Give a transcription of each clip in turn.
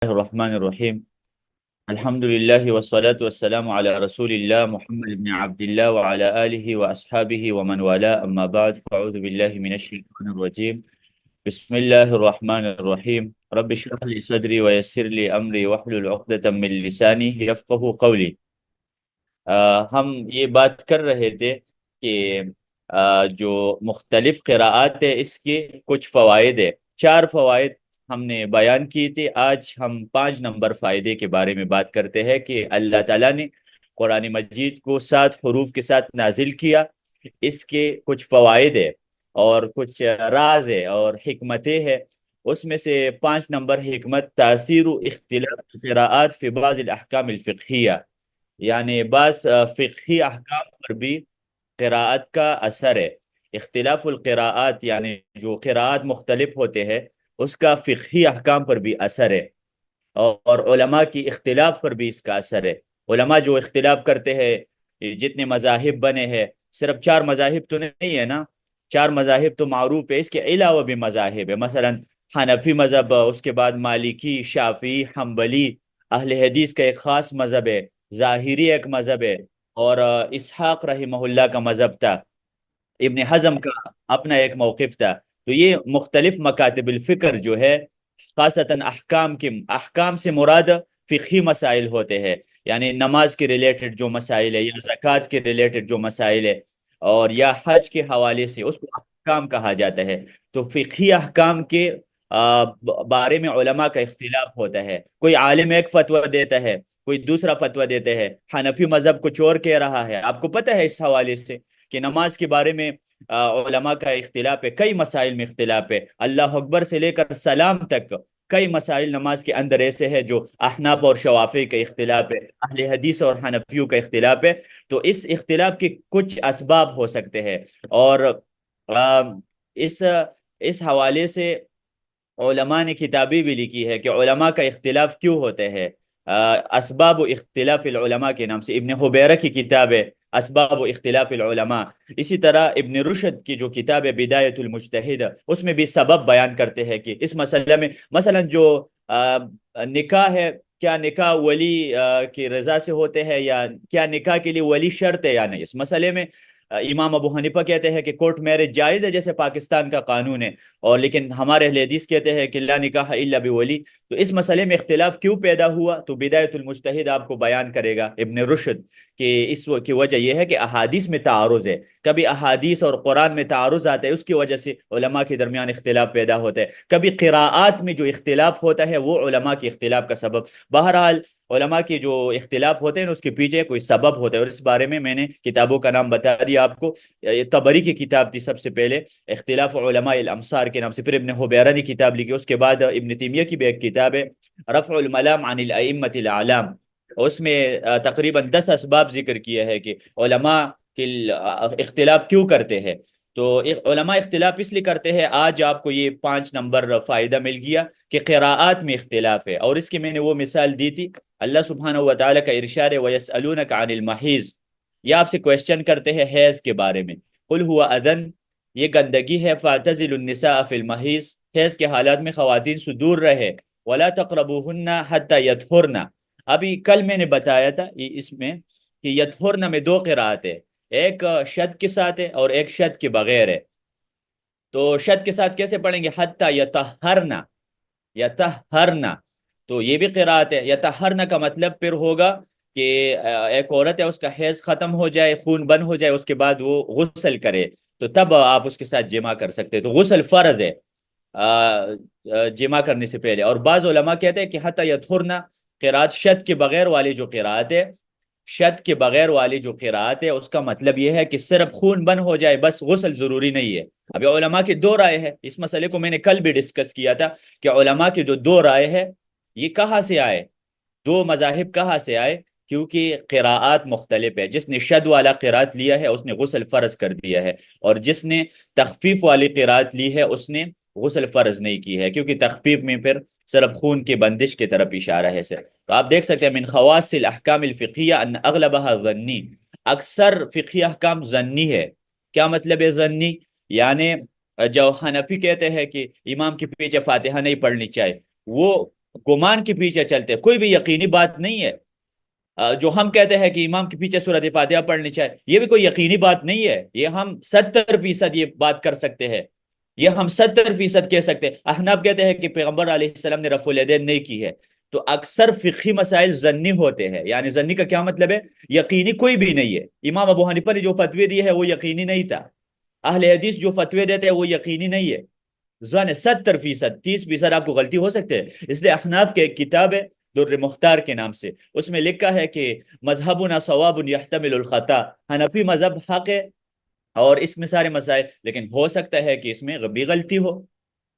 الرحمن الرحيم. الحمد لله والصلاة والسلام على رسول الله محمد بن عبد الله وعلى آله وأصحابه ومن والاه، أما بعد، فأعوذ بالله من الشيطان الرجيم. بسم الله الرحمن الرحيم. رب اشرح لي صدري ويسر لي أمري واحلل عقدة من لساني يفقه قولي. ہم یہ بات کر رہے تھے کہ جو مختلف قراءات ہے اس کے کچھ فوائد ہے. 4 فوائد ہم نے بیان کی تھی. آج ہم 5 نمبر فائدے کے بارے میں بات کرتے ہیں کہ اللہ تعالیٰ نے قرآن مجید کو 7 حروف کے ساتھ نازل کیا. اس کے کچھ فوائد ہے اور کچھ راز ہے اور حکمتیں ہے. اس میں سے 5 نمبر حکمت: تاثیر و اختلاف قراءات فی بعض الاحکام الفقہیہ، یعنی بعض فقہی احکام پر بھی قراءت کا اثر ہے. اختلاف القراءات یعنی جو قراءات مختلف ہوتے ہیں اس کا فقہی احکام پر بھی اثر ہے، اور علماء کی اختلاف پر بھی اس کا اثر ہے. علماء جو اختلاف کرتے ہیں، جتنے مذاہب بنے ہیں، صرف 4 مذاہب تو نہیں ہے نا. 4 مذاہب تو معروف ہے، اس کے علاوہ بھی مذاہب ہے. مثلا حنفی مذہب، اس کے بعد مالکی، شافعی، حنبلی. اہل حدیث کا ایک خاص مذہب ہے. ظاہری ایک مذہب ہے، اور اسحاق رحمہ اللہ کا مذہب تھا. ابن حزم کا اپنا ایک موقف تھا. تو یہ مختلف مکاتب الفکر جو ہے، خاصتاً احکام سے مراد فقہی مسائل ہوتے ہیں. یعنی نماز کے ریلیٹڈ جو مسائل ہے، یا زکوٰۃ کے ریلیٹڈ جو مسائل ہے، اور یا حج کے حوالے سے، اس کو احکام کہا جاتا ہے. تو فقہی احکام کے بارے میں علماء کا اختلاف ہوتا ہے. کوئی عالم ایک فتویٰ دیتا ہے، کوئی دوسرا فتویٰ دیتے ہیں. حنفی مذہب کچھ اور کہہ رہا ہے. آپ کو پتہ ہے اس حوالے سے کہ نماز کے بارے میں علماء کا اختلاف ہے. کئی مسائل میں اختلاف ہے. اللہ اکبر سے لے کر سلام تک کئی مسائل نماز کے اندر ایسے ہے جو احناف اور شوافی کا اختلاف ہے، اہل حدیث اور حنفیوں کا اختلاف ہے. تو اس اختلاف کے کچھ اسباب ہو سکتے ہیں، اور آ، اس اس حوالے سے علماء نے کتابیں بھی لکھی ہے کہ علماء کا اختلاف کیوں ہوتے ہیں. اسباب و اختلاف العلماء کے نام سے ابن حبیرہ کی کتاب ہے اسباب و اختلاف العلماء. اسی طرح ابن رشد کی جو کتاب ہے بدایت المجتہد، اس میں بھی سبب بیان کرتے ہیں کہ اس مسئلے میں مثلا جو نکاح ہے، کیا نکاح ولی کی رضا سے ہوتے ہیں، یا کیا نکاح کے لیے ولی شرط ہے یا نہیں. اس مسئلے میں امام ابو حنیفہ کہتے ہیں کہ کورٹ میرج جائز ہے، جیسے پاکستان کا قانون ہے، اور لیکن ہمارے اہل حدیث کہتے ہیں کہ لا نکاح الا بولی. تو اس مسئلے میں اختلاف کیوں پیدا ہوا، تو بدایت المجتہد آپ کو بیان کرے گا ابن رشد کہ اس کی وجہ یہ ہے کہ احادیث میں تعارض ہے. کبھی احادیث اور قرآن میں تعارض آتا ہے، اس کی وجہ سے علماء کے درمیان اختلاف پیدا ہوتا ہے. کبھی قراءات میں جو اختلاف ہوتا ہے وہ علماء کے اختلاف کا سبب. بہرحال علماء کی جو اختلاف ہوتے ہیں اس کے پیچھے کوئی سبب ہوتا ہے، اور اس بارے میں نے کتابوں کا نام بتا دیا آپ کو. طبری کی کتاب تھی سب سے پہلے، اختلاف علماء الامصار کے نام سے. پھر ابن حبیرہ نے کتاب لکھی. اس کے بعد ابن تیمیہ کی بھی ایک کتاب ہے رفع الملام عن الائمة الاعلام. اس میں تقریباً 10 اسباب ذکر کیا ہے کہ علماء کے اختلاف کیوں کرتے ہیں. تو علماء اختلاف اس لیے کرتے ہیں. آج آپ کو یہ 5 نمبر فائدہ مل گیا کہ قراءات میں اختلاف ہے، اور اس کی میں نے وہ مثال دی تھی. اللہ سبحانہ وتعالی کا ارشاد ہے وَيَسْأَلُونَكَ عَنِ الْمَحِيضِ، یہ آپ سے کوشچن کرتے ہیں حیض کے بارے میں. قُلْ هُوَ أَذًا، یہ گندگی ہے. فَاعْتَزِلُوا النِّسَاءَ فِي الْمَحِيضِ، حیض کے حالات میں خواتین سے دور رہے. وَلَا تَقْرَبُوهُنَّ حَتَّى يَطْهُرْنَ، ابھی کل میں نے بتایا تھا اس میں کہ یطہرن میں 2 قرات ہے، ایک شد کے ساتھ ہے اور ایک شد کے بغیر ہے. تو شد کے ساتھ کیسے پڑھیں گے؟ حتی یطہرن، یطہرن. تو یہ بھی قرات ہے. یطہرن کا مطلب پھر ہوگا کہ ایک عورت ہے، اس کا حیض ختم ہو جائے، خون بند ہو جائے، اس کے بعد وہ غسل کرے، تو تب آپ اس کے ساتھ جمع کر سکتے ہیں. تو غسل فرض ہے جمع کرنے سے پہلے. اور بعض علماء کہتے ہیں کہ حتی یطہرن قرات شد کے بغیر والی جو قرات ہے، شد کے بغیر والی جو قرات ہے، اس کا مطلب یہ ہے کہ صرف خون بند ہو جائے بس، غسل ضروری نہیں ہے. ابھی علماء کی 2 رائے ہے. اس مسئلے کو میں نے کل بھی ڈسکس کیا تھا کہ علماء کی جو 2 رائے ہے یہ کہاں سے آئے، 2 مذاہب کہاں سے آئے، کیونکہ قراءات مختلف ہے. جس نے شد والا قرات لیا ہے اس نے غسل فرض کر دیا ہے، اور جس نے تخفیف والی قرات لی ہے اس نے غسل فرض نہیں کی ہے، کیونکہ تخفیف میں پھر صرف خون کی بندش کی طرف اشارہ ہے. تو آپ دیکھ سکتے ہیں من خواص الاحکام الفقیہ ان اغلبها ظنی، اکثر فقہی احکام ظنی ہے. کیا مطلب ہے ظنی؟ یعنی جو حنفی کہتے ہیں کہ امام کے پیچھے فاتحہ نہیں پڑھنی چاہیے، وہ گمان کے پیچھے چلتے ہیں، کوئی بھی یقینی بات نہیں ہے۔ جو ہم کہتے ہیں کہ امام کے پیچھے سورۃ فاتحہ پڑھنی چاہیے، یہ بھی کوئی یقینی بات نہیں ہے، یہ ہم 70% یہ بات کر سکتے ہیں، یہ ہم 70% کہہ سکتے ہیں۔ احناف کہتے ہیں کہ پیغمبر علیہ السلام نے رفع الیدین نہیں کی ہے۔ تو اکثر فقہی مسائل ظنی ہوتے ہیں، یعنی ظنی کا کیا مطلب ہے؟ یقینی کوئی بھی نہیں ہے۔ امام ابو حنیفہ نے جو فتوی دی ہے وہ یقینی نہیں تھا، اہل حدیث جو فتوی دیتے ہیں وہ یقینی نہیں ہے، ظن ہے 70%، 30% آپ کو غلطی ہو سکتے ہیں۔ اس لیے احناف کے ایک کتاب ہے در مختار کے نام سے، اس میں لکھا ہے کہ مذہبنا صواب یحتمل الخطا، حنفی مذہب حق ہے اور اس میں سارے مسائل، لیکن ہو سکتا ہے کہ اس میں بھی غلطی ہو،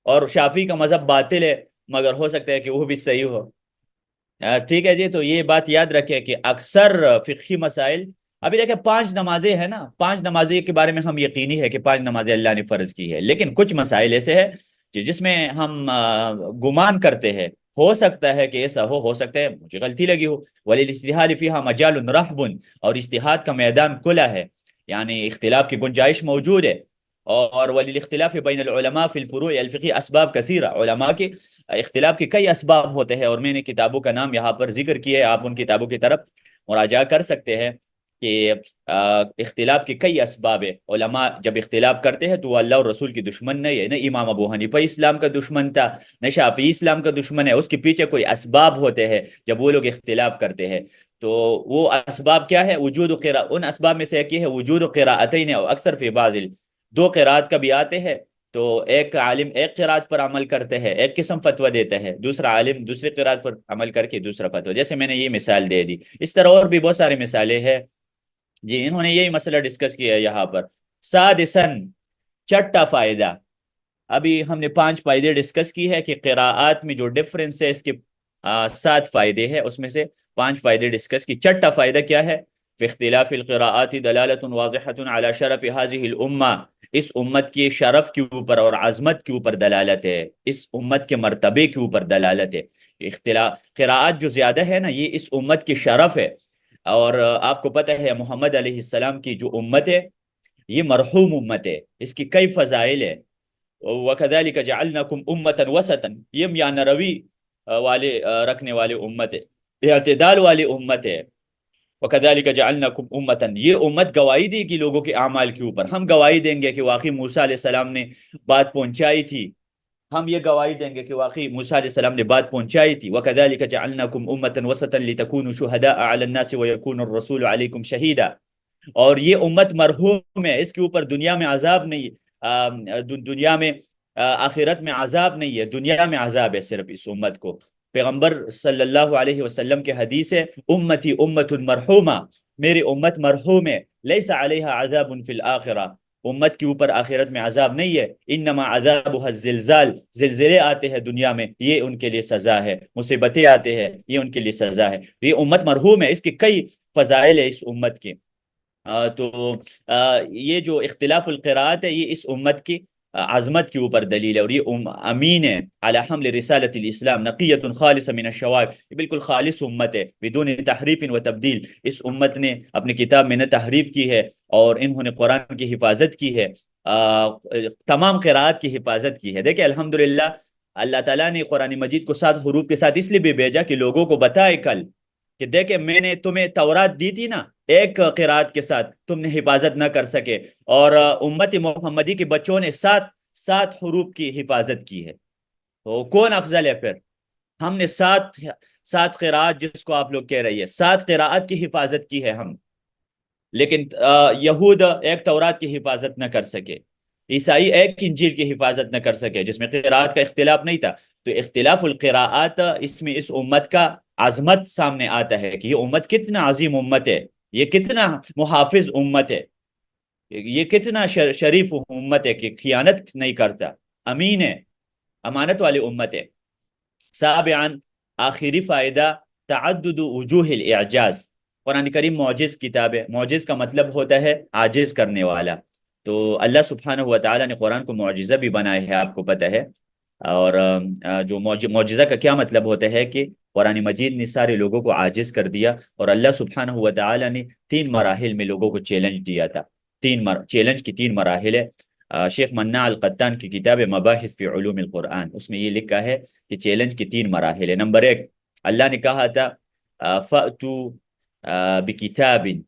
اور شافی کا مذہب باطل ہے مگر ہو سکتا ہے کہ وہ بھی صحیح ہو۔ ٹھیک ہے جی، تو یہ بات یاد رکھیں کہ اکثر فقہی مسائل، ابھی دیکھیں 5 نمازیں ہیں نا، 5 نمازیں کے بارے میں ہم یقینی ہے کہ 5 نمازیں اللہ نے فرض کی ہے، لیکن کچھ مسائل ایسے ہیں جس میں ہم گمان کرتے ہیں، ہو سکتا ہے کہ ایسا ہو سکتا ہے مجھے غلطی لگی ہو۔ وَلِلِاجْتِهَادِ فِيهَا مَجَالٌ رَحْبٌ، اور اجتہاد کا میدان کھلا ہے، یعنی اختلاف کی گنجائش موجود ہے۔ اور وَلِلِاخْتِلَافِ بَيْنَ الْعُلَمَاءِ فِي الْفُرُوعِ الْفِقْهِيَّةِ اسباب کثیرہ، علماء کے اختلاف کے کئی اسباب ہوتے ہیں، اور میں نے کتابوں کا نام یہاں پر ذکر کیا ہے، آپ ان کتابوں کی طرف مراجعہ کر سکتے ہیں کہ اختلاف کے کئی اسباب ہے۔ علماء جب اختلاف کرتے ہیں تو وہ اللہ اور رسول کی دشمن نہیں ہے، نہ امام ابو حنیفہ اسلام کا دشمن تھا، نہ شافعی اسلام کا دشمن ہے، اس کے پیچھے کوئی اسباب ہوتے ہیں جب وہ لوگ اختلاف کرتے ہیں۔ تو وہ اسباب کیا ہے؟ ان اسباب میں سے ایک یہ ہے وجود قراءتین او اکثر فی بعض 2 قراءت کا بھی آتے ہیں، تو ایک عالم ایک قرات پر عمل کرتے ہیں، ایک قسم فتویٰ دیتا ہے، دوسرا عالم دوسری قرات پر عمل کر کے دوسرا فتویٰ، جیسے میں نے یہ مثال دے دی۔ اس طرح اور بھی بہت ساری مثالیں ہیں جی، انہوں نے یہی مسئلہ ڈسکس کیا ہے یہاں پر۔ سادسن، چھٹا فائدہ، ابھی ہم نے 5 فائدے ڈسکس کی ہے کہ قراءات میں جو ڈفرنس ہے اس کے 7 فائدے ہیں، اس میں سے 5 فائدے ڈسکس کی۔ چھٹا فائدہ کیا ہے؟ فی اختلاف القراءات دلالت واضحۃ علی شرف هذه الامہ، اس امت کے شرف کے اوپر اور عظمت کے اوپر دلالت ہے، اس امت کے مرتبے کے اوپر دلالت ہے۔ اختلاف قراءات جو زیادہ ہے نا، یہ اس امت کی شرف ہے، اور آپ کو پتہ ہے محمد علیہ السلام کی جو امت ہے یہ مرحوم امت ہے، اس کی کئی فضائل ہے۔ وَكَذَلِكَ جَعَلْنَاكُمْ أُمَّةً وَسَطًا، یہ میاں نروی والے رکھنے والے امت ہے، اعتدال والی امت ہے۔ وَكَذَلِكَ جَعَلْنَاكُمْ أُمَّةً، یہ امت گواہی دے گی لوگوں کے اعمال کے اوپر، ہم گواہی دیں گے کہ واقعی موسیٰ علیہ السلام نے بات پہنچائی تھی، ہم یہ گواہی دیں گے کہ واقعی موسیٰ علیہ السلام نے بات پہنچائی تھی۔ وَكَذَلِكَ جَعَلْنَاكُمْ أُمَّةً وَسَطًا لِتَكُونُوا شُهَدَاءَ عَلَى النَّاسِ وَيَكُونَ الرَّسُولُ عَلَيْكُمْ شَهِيدًا، اور یہ امت مرحوم ہے، اس کے اوپر دنیا میں عذاب نہیں، دنیا میں آخرت میں عذاب نہیں ہے، دنیا میں عذاب ہے صرف اس امت کو۔ پیغمبر صلی اللہ علیہ وسلم کے حدیث ہے امتی امت مرحومہ، میری امت مرحوم ہے، لیس علیہا عذاب فی الآخرہ، امت کے اوپر آخرت میں عذاب نہیں ہے، انما عذابها الزلزال، زلزلے آتے ہیں دنیا میں یہ ان کے لیے سزا ہے، مصیبتیں آتے ہیں یہ ان کے لیے سزا ہے، یہ امت مرحوم ہے، اس کی کئی فضائل ہے اس امت کی۔ تو یہ جو اختلاف القراءات ہے یہ اس امت کی عظمت کے اوپر دلیل ہے، اور یہ امین ہے علی حمل رسالت الاسلام نقیۃ خالص من الشوائب، یہ بالکل خالص امت ہے بدون تحریف و تبدیل، اس امت نے اپنی کتاب میں نہ تحریف کی ہے اور انہوں نے قرآن کی حفاظت کی ہے، تمام قراءات کی حفاظت کی ہے۔ دیکھیں الحمدللہ اللہ تعالیٰ نے قرآن مجید کو 7 حروف کے ساتھ اس لیے بھی بھیجا کہ لوگوں کو بتائے کل کہ دیکھیں میں نے تمہیں تورات دی تھی نا، ایک قرآت کے ساتھ تم نے حفاظت نہ کر سکے، اور امت محمدی کے بچوں نے 7 حروف کی حفاظت کی ہے، تو کون افضل ہے پھر؟ ہم نے 7 قرآت، جس کو آپ لوگ کہہ رہی ہے 7 قرآت کی حفاظت کی ہے ہم، لیکن یہود ایک تورات کی حفاظت نہ کر سکے، عیسائی ایک انجیل کی حفاظت نہ کر سکے جس میں قراءات کا اختلاف نہیں تھا۔ تو اختلاف القراءات اس میں اس امت کا عظمت سامنے آتا ہے کہ یہ امت کتنا عظیم امت ہے، یہ کتنا محافظ امت ہے، یہ کتنا شریف امت ہے کہ خیانت نہیں کرتا، امین ہے، امانت والی امت ہے۔ سابعاً، آخری فائدہ، تعدد وجوہ الاعجاز، قرآن کریم معجز کتاب ہے، معجز کا مطلب ہوتا ہے عاجز کرنے والا، تو اللہ سبحانہ و تعالیٰ نے قرآن کو معجزہ بھی بنایا ہے، آپ کو پتہ ہے، اور جو معجزہ کا کیا مطلب ہوتا ہے کہ قرآن مجید نے سارے لوگوں کو عاجز کر دیا، اور اللہ سبحانہ و تعالیٰ نے 3 مراحل میں لوگوں کو چیلنج دیا تھا، چیلنج کی 3 مراحل ہے۔ شیخ مناع القطان کی کتاب ہے مباحث فی علوم القرآن، اس میں یہ لکھا ہے کہ چیلنج کی 3 مراحل ہے۔ نمبر 1، اللہ نے کہا تھا فَأْتُوا بِكِتَابٍ،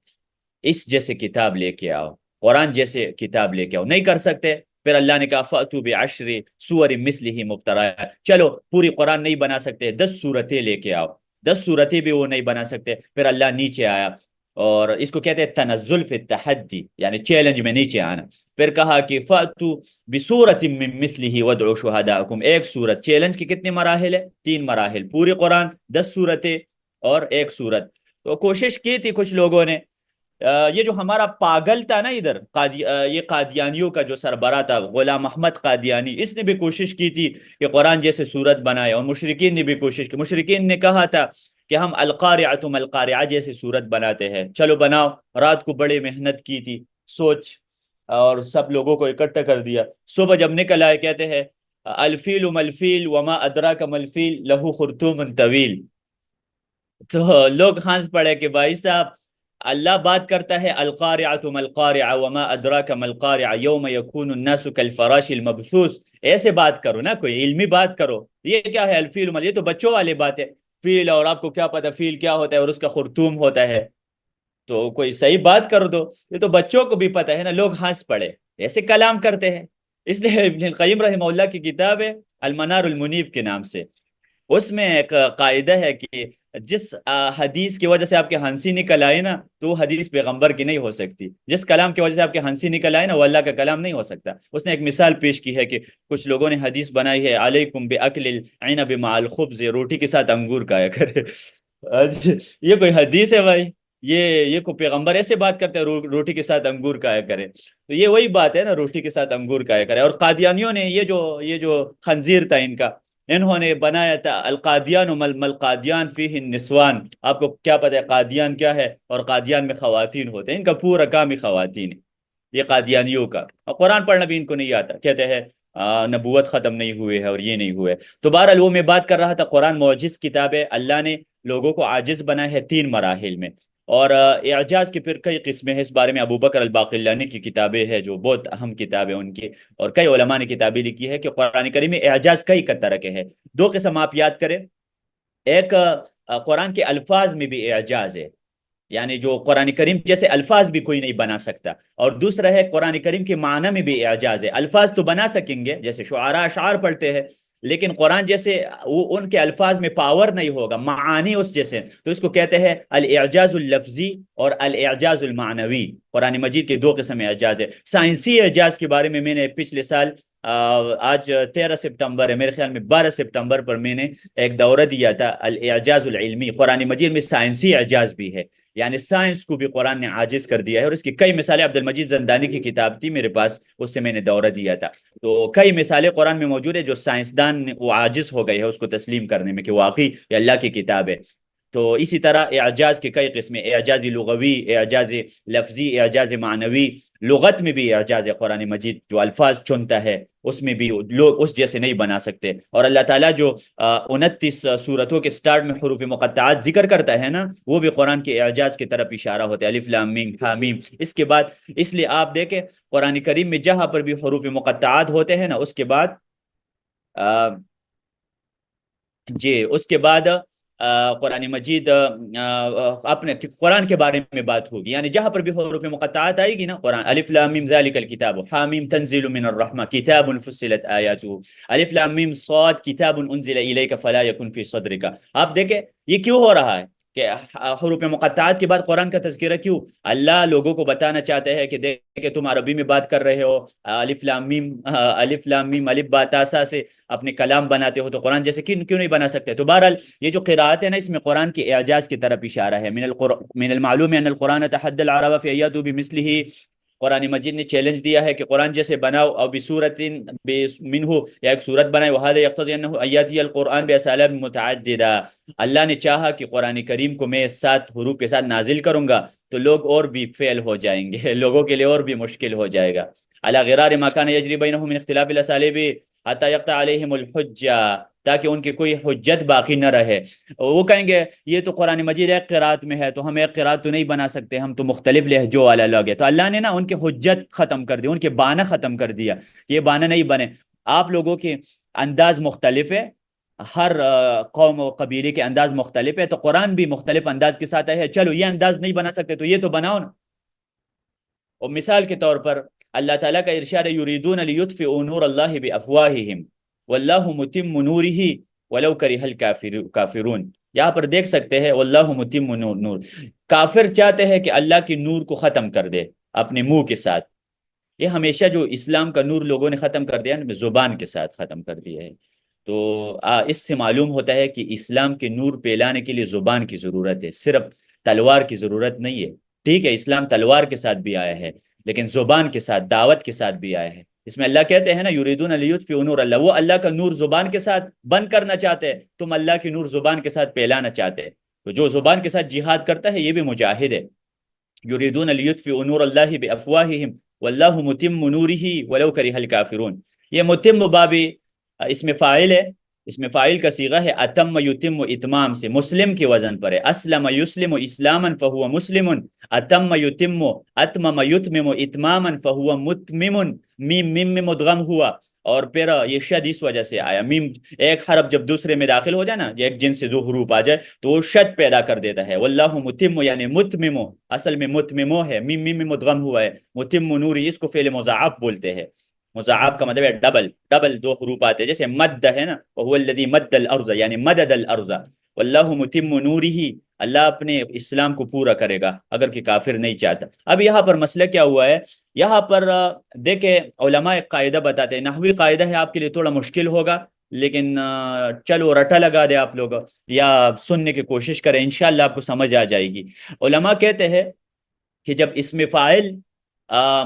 اس جیسے کتاب لے کے آؤ، قرآن جیسے کتاب لے کے آؤ، نہیں کر سکتے، پھر اللہ نے کہا فَأْتُوا بِعَشْرِ سُوَرٍ مِثْلِهِ مُفْتَرَيَاتٍ، چلو پوری قرآن نہیں بنا سکتے، 10 صورتیں لے کے آؤ، 10 صورتیں بھی وہ نہیں بنا سکتے، پھر اللہ نیچے آیا، اور اس کو کہتے ہیں تنزل فی التحدی، یعنی چیلنج میں نیچے آنا۔ پھر کہا کہ فَأْتُوا بِسُورَةٍ مِّن مِثْلِهِ وَادْعُوا شُهَدَاءَكُمْ، ایک سورت، چیلنج کے کتنے مراحل ہے؟ 3 مراحل، پوری قرآن، 10 صورتیں اور ایک سورت۔ تو کوشش کی تھی کچھ لوگوں نے، یہ جو ہمارا پاگل تھا نا ادھر یہ قادیانیوں کا جو سربراہ تھا غلام احمد قادیانی، اس نے بھی کوشش کی تھی کہ قرآن جیسے سورت بنائے، اور مشرکین نے بھی کوشش کی، مشرکین نے کہا تھا کہ ہم القارعۃ ما القارعہ جیسے سورت بناتے ہیں، چلو بناؤ، رات کو بڑی محنت کی تھی، سوچ، اور سب لوگوں کو اکٹھا کر دیا، صبح جب نکل آئے کہتے ہیں الفیل ملفیل وما ادراک ملفیل لہو خرطوم طویل، تو لوگ ہنس پڑے کہ بھائی صاحب اللہ بات کرتا ہے القارعۃ ما القارعہ وما ادراک ما القارعہ یوم یکون الناس کالفراش المبثوث، ایسے بات کرو نا، کوئی علمی بات کرو، یہ کیا ہے الفیل یہ تو بچوں والی بات ہے، فیل، اور آپ کو کیا پتا فیل کیا ہوتا ہے اور اس کا خرطوم ہوتا ہے، تو کوئی صحیح بات کر دو، یہ تو بچوں کو بھی پتا ہے نا، لوگ ہنس پڑے، ایسے کلام کرتے ہیں۔ اس لیے ابن القیم رحمہ اللہ کی کتاب ہے المنار المنیب کے نام سے، اس میں ایک قاعدہ ہے کہ جس حدیث کی وجہ سے آپ کے ہنسی نکل آئے نا، تو وہ حدیث پیغمبر کی نہیں ہو سکتی، جس کلام کی وجہ سے آپ کے ہنسی نکل آئے نا، وہ اللہ کا کلام نہیں ہو سکتا۔ اس نے ایک مثال پیش کی ہے کہ کچھ لوگوں نے حدیث بنائی ہے علیکم باکل العنب مع الخبز، روٹی کے ساتھ انگور کھایا کرے، یہ کوئی حدیث ہے بھائی؟ یہ کوئی پیغمبر ایسے بات کرتے ہیں روٹی کے ساتھ انگور کھایا کرے؟ تو یہ وہی بات ہے نا، روٹی کے ساتھ انگور کھایا کرے۔ اور قادیانیوں نے یہ جو خنزیر تھا ان کا، انہوں نے بنایا تھا القادیان مل قادیان فیہ النسوان، آپ کو کیا پتہ ہے قادیان کیا ہے؟ اور قادیان میں خواتین ہوتے ہیں، ان کا پورا کام ہی خواتین ہے، یہ قادیانیوں کا، اور قرآن پڑھنا بھی ان کو نہیں آتا، کہتے ہیں نبوت ختم نہیں ہوئے ہے اور یہ نہیں ہوئے۔ تو بہرحال وہ میں بات کر رہا تھا، قرآن معجز کتاب ہے، اللہ نے لوگوں کو عاجز بنا ہے 3 مراحل میں، اور اعجاز کی پھر کئی قسمیں ہیں، اس بارے میں ابو بکر الباقلانی کی کتابیں ہیں جو بہت اہم کتاب ہے ان کی، اور کئی علماء نے کتابیں لکھی ہے کہ قرآن کریم میں اعجاز کئی طرح کے ہیں۔ 2 قسم آپ یاد کریں، ایک قرآن کے الفاظ میں بھی اعجاز ہے، یعنی جو قرآن کریم جیسے الفاظ بھی کوئی نہیں بنا سکتا، اور دوسرا ہے قرآن کریم کے معنی میں بھی اعجاز ہے، الفاظ تو بنا سکیں گے، جیسے شعراء اشعار پڑھتے ہیں، لیکن قرآن جیسے وہ ان کے الفاظ میں پاور نہیں ہوگا، معانی اس جیسے، تو اس کو کہتے ہیں الاعجاز اللفظی اور الاعجاز المعنوی۔ قرآن مجید کے 2 قسم اعجاز ہے۔ سائنسی اعجاز کے بارے میں نے پچھلے سال آج 13 سپتمبر ہے میرے خیال میں، 12 سپتمبر پر میں نے ایک دورہ دیا تھا الاعجاز العلمی، قرآن مجید میں سائنسی اعجاز بھی ہے، یعنی سائنس کو بھی قرآن نے عاجز کر دیا ہے، اور اس کی کئی مثالیں، عبد المجید زندانی کی کتاب تھی میرے پاس، اس سے میں نے دورہ دیا تھا، تو کئی مثالیں قرآن میں موجود ہے جو سائنسدان وہ عاجز ہو گئے ہیں اس کو تسلیم کرنے میں کہ واقعی یہ اللہ کی کتاب ہے۔ تو اسی طرح اعجاز کی کئی قسمیں، اعجاز لغوی، اعجاز لفظی، اعجاز معنوی، لغت میں بھی اعجاز ہے، قرآن مجید جو الفاظ چنتا ہے اس میں بھی لوگ اس جیسے نہیں بنا سکتے، اور اللہ تعالیٰ جو 29 صورتوں کے سٹارٹ میں حروف مقطعات ذکر کرتا ہے نا، وہ بھی قرآن کے اعجاز کی طرف اشارہ ہوتا ہے، الف لام میم ہا میم، اس کے بعد اس لیے آپ دیکھیں قرآن کریم میں جہاں پر بھی حروف مقطعات ہوتے ہیں نا، اس کے بعد اس کے بعد قرآن مجید اپنے قرآن کے بارے میں بات ہوگی، یعنی جہاں پر بھی حروف مقطعات آئے گی نا، قرآن الف لام میم ذالک الکتاب حامیم تنزیل من الرحمہ کتاب فصلت آیاتہ، الف لام میم صاد کتاب انزل الیک فلا یکن فی صدرک، آپ دیکھیں یہ کیوں ہو رہا ہے کہ حروف مقطعات کے بعد قرآن کا تذکرہ کیوں؟ اللہ لوگوں کو بتانا چاہتے ہیں کہ دیکھیں تم عربی میں بات کر رہے ہو، الف لام میم الف با تا سا سے اپنے کلام بناتے ہو، تو قرآن جیسے کیوں نہیں بنا سکتے؟ تو بہرحال یہ جو قراءت ہے نا، اس میں قرآن کے اعجاز کی طرف اشارہ ہے۔ من المعلوم ان القرآن تحدى العرب في ایاتوا بمثله، قرآن مجید نے چیلنج دیا ہے کہ قرآن جیسے بناؤ، او بصورت منہ، یا ایک صورت بنائے، وهذا يقتضي انه ایاتی القرآن باساليب متعددہ، اللہ نے چاہا کہ قرآن کریم کو میں 7 حروف کے ساتھ نازل کروں گا تو لوگ اور بھی فیل ہو جائیں گے، لوگوں کے لیے اور بھی مشکل ہو جائے گا، على غرار ما كان يجري بينهم من اختلاف الاساليب حتی یقطع علیہم الحجہ، تاکہ ان کی کوئی حجت باقی نہ رہے۔ وہ کہیں گے یہ تو قرآن مجید ایک قرات میں ہے، تو ہم ایک قرات تو نہیں بنا سکتے، ہم تو مختلف لہجوں والے لوگ ہیں۔ تو اللہ نے نا ان کی حجت ختم کر دی، ان کے بانا ختم کر دیا، یہ بانا نہیں بنے۔ آپ لوگوں کے انداز مختلف ہے، ہر قوم و قبیلے کے انداز مختلف ہے، تو قرآن بھی مختلف انداز کے ساتھ ہے، چلو یہ انداز نہیں بنا سکتے تو یہ تو بناؤ نا۔ اور مثال کے طور پر اللہ تعالیٰ کا ارشاد یریدون لیطفئوا نور اللہ بافواہہم واللہ متم نورہ ولو کرہ الکافرون۔ یہاں پر دیکھ سکتے ہیں واللہ متم نور، کافر چاہتے ہیں کہ اللہ کی نور کو ختم کر دے اپنے منہ کے ساتھ۔ یہ ہمیشہ جو اسلام کا نور لوگوں نے ختم کر دیا نا، زبان کے ساتھ ختم کر دیا ہے۔ تو اس سے معلوم ہوتا ہے کہ اسلام کے نور پھیلانے کے لیے زبان کی ضرورت ہے، صرف تلوار کی ضرورت نہیں ہے۔ ٹھیک ہے اسلام تلوار کے ساتھ بھی آیا ہے، لیکن زبان کے ساتھ، دعوت کے ساتھ بھی آیا ہے۔ اس میں اللہ کہتے ہیں نا یریدون لیطفئوا نور اللہ، وہ اللہ کا نور زبان کے ساتھ بند کرنا چاہتے ہیں، تم اللہ کی نور زبان کے ساتھ پھیلانا چاہتے ہیں۔ تو جو زبان کے ساتھ جہاد کرتا ہے یہ بھی مجاہد ہے۔ یریدون لیطفئوا نور اللہ بافواہہم واللہ متم نورہ ولو کرہ الکافرون۔ یہ متم بابی اس میں فاعل ہے، اس میں فاعل کا صیغہ ہے اتم یتم اتمام سے، مسلم کے وزن پر ہے۔ اسلم یسلم اسلاما فہو مسلم، اتم یتم اتمم یتمم اتماما فہو متمم، میم میم میں مدغم ہوا، اور پھر یہ شد اس وجہ سے آیا، میم ایک حرف جب دوسرے میں داخل ہو جائے نا، ایک جنس سے دو حروف آ جائے تو وہ شد پیدا کر دیتا ہے۔ واللہ متم یعنی متمم، اصل میں متممو ہے، میم میم میں مدغم ہوا ہے، متم نوری، اس کو فعل مضاعف بولتے ہیں۔ مضاعف کا مطلب ہے ڈبل، ڈبل دو حروف آتے ہیں، جیسے مد ہے نا، وهو الذی مد الارض یعنی مدد الارض، واللہ متم نورہ، اللہ اپنے اسلام کو پورا کرے گا اگر کہ کافر نہیں چاہتا۔ اب یہاں پر مسئلہ کیا ہوا ہے، یہاں پر دیکھیں علماء ایک قاعدہ بتاتے ہیں، نحوی قاعدہ ہے، آپ کے لیے تھوڑا مشکل ہوگا، لیکن چلو رٹا لگا دے آپ لوگ یا سننے کی کوشش کریں، انشاءاللہ آپ کو سمجھ آ جائے گی۔ علماء کہتے ہیں کہ جب اسم فاعل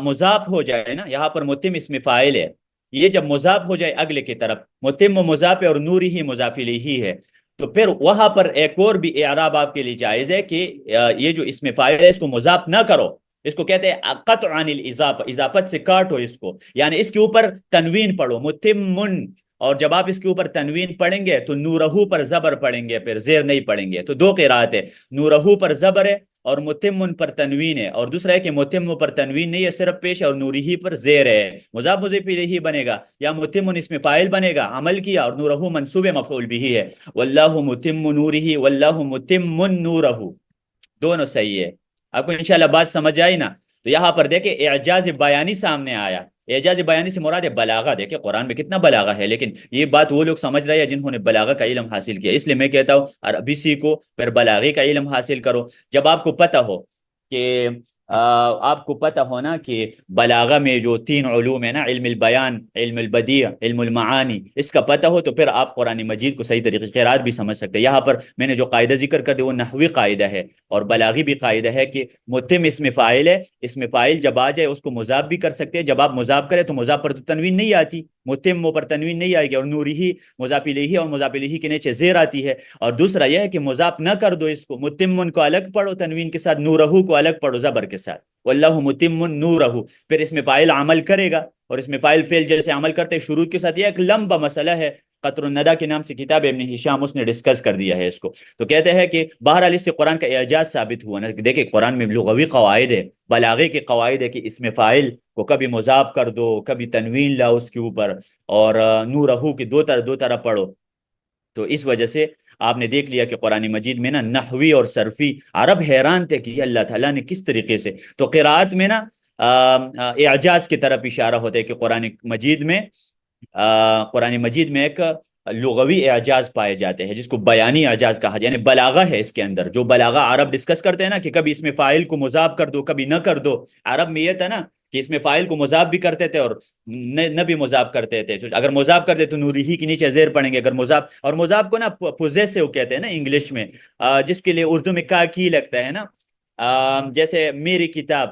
مضاف ہو جائے نا، یہاں پر متم اسم فاعل ہے، یہ جب مضاف ہو جائے اگلے کی طرف، متم و مضاف اور نوری ہی مضاف الیہ ہے، تو پھر وہاں پر ایک اور بھی اعراب آپ کے لیے جائز ہے کہ یہ جو اسم فاعل ہے اس کو مضاف نہ کرو، اس کو کہتے ہیں قطع عن الاضافہ، اضافت سے کاٹو اس کو، یعنی اس کے اوپر تنوین پڑھو متمن، اور جب آپ اس کے اوپر تنوین پڑھیں گے تو نورہو پر زبر پڑھیں گے، پھر زیر نہیں پڑھیں گے۔ تو دو قرات ہے، نورہو پر زبر ہے اور متمن پر تنوین ہے، اور دوسرا ہے کہ متم پر تنوین نہیں ہے، صرف پیش اور نورہی پر زیر ہے، مضاف مضاف الیہ بنے گا، یا متمن اس میں فاعل بنے گا عمل کیا، اور نورہو منصوب مفعول بھی ہے، واللہ متم نورہ واللہ متم نورہ، دونوں صحیح ہے۔ آپ کو انشاءاللہ بات سمجھ آئی نا؟ تو یہاں پر دیکھیں اعجاز بیانی سامنے آیا، اعجاز بیانی سے مراد ہے بلاغہ۔ دیکھیں قرآن میں کتنا بلاغہ ہے، لیکن یہ بات وہ لوگ سمجھ رہے ہیں جنہوں نے بلاغہ کا علم حاصل کیا، اس لیے میں کہتا ہوں عربی سیکھو، پھر بلاغے کا علم حاصل کرو۔ جب آپ کو پتہ ہو کہ آپ کو پتہ ہونا کہ بلاغہ میں جو تین علوم ہیں نا، علم البیان، علم البدیع، علم المعانی، اس کا پتہ ہو تو پھر آپ قرآن مجید کو صحیح طریقے قرات بھی سمجھ سکتے ہیں۔ یہاں پر میں نے جو قاعدہ ذکر کر دیا وہ نحوی قاعدہ ہے، اور بلاغی بھی قاعدہ ہے کہ متم اسم فاعل ہے، اسم فاعل جب آ جائے اس کو مضاف بھی کر سکتے ہیں، جب آپ مضاف کریں تو مضاف پر تو تنوین نہیں آتی، متم پر تنوین نہیں آئے گی، اور نوری مضاف الیہ اور مضاف الیہ کے نیچے زیر آتی ہے۔ اور دوسرا یہ ہے کہ مضاف نہ کر دو، اس کو متمن کو الگ پڑھو تنوین کے ساتھ، نورہو کو الگ پڑھو زبر کے ساتھ، واللہ متم نورہ، پھر اس میں فاعل عمل کرے گا، اور اس میں فاعل فعل جیسے عمل کرتے ہیں شروع کے ساتھ۔ یہ ایک لمبا مسئلہ ہے، قطر الندى کے نام سے کتاب ابن ہشام اس نے ڈسکس کر دیا ہے اس کو۔ تو کہتے ہیں کہ بہرحال اس سے قرآن کا اعجاز ثابت ہوا نا، دیکھیں قرآن میں لغوی قواعد ہے، بلاغے کے قواعد ہے کہ اسم فاعل کو کبھی مضاف کر دو، کبھی تنوین لاؤ اس کے اوپر، اور نورہو کے دو طرح پڑھو۔ تو اس وجہ سے آپ نے دیکھ لیا کہ قرآن مجید میں نا نحوی اور صرفی، عرب حیران تھے کہ اللہ تعالیٰ نے کس طریقے سے، تو قرآت میں نا اعجاز کی طرف اشارہ ہوتا ہے کہ قرآن مجید میں ایک لغوی اعجاز پائے جاتے ہیں، جس کو بیانی اعجاز کہا جائے، یعنی بلاغہ ہے اس کے اندر، جو بلاغہ عرب ڈسکس کرتے ہیں نا کہ کبھی اس میں فاعل کو مضاف کر دو کبھی نہ کر دو، عرب میں یہ تھا نا کہ اس میں فاعل کو مضاف بھی کرتے تھے اور نہ بھی مضاف کرتے تھے، اگر مضاف کرتے تو نوری کے نیچے زیر پڑیں گے، اگر مضاف، اور مضاف کو نا پوزیسو کہتے ہیں نا انگلش میں، جس کے لیے اردو میں کا کی لگتا ہے نا، جیسے میری کتاب،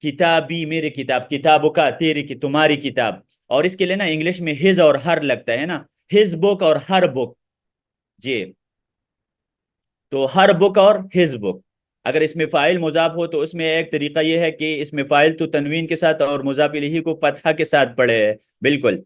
کتابی میری کتاب، کتابوں کا تیری کی تمہاری کتاب، اور اس کے لیے نا انگلش میں ہز اور ہر لگتا ہے نا، ہز بک اور ہر بک، جی تو ہر بک اور ہز بک۔ اگر اس میں فاعل مضاف ہو تو اس میں ایک طریقہ یہ ہے کہ اس میں فاعل تو تنوین کے ساتھ اور مضاف الیہ کو فتحہ کے ساتھ پڑھے، بالکل۔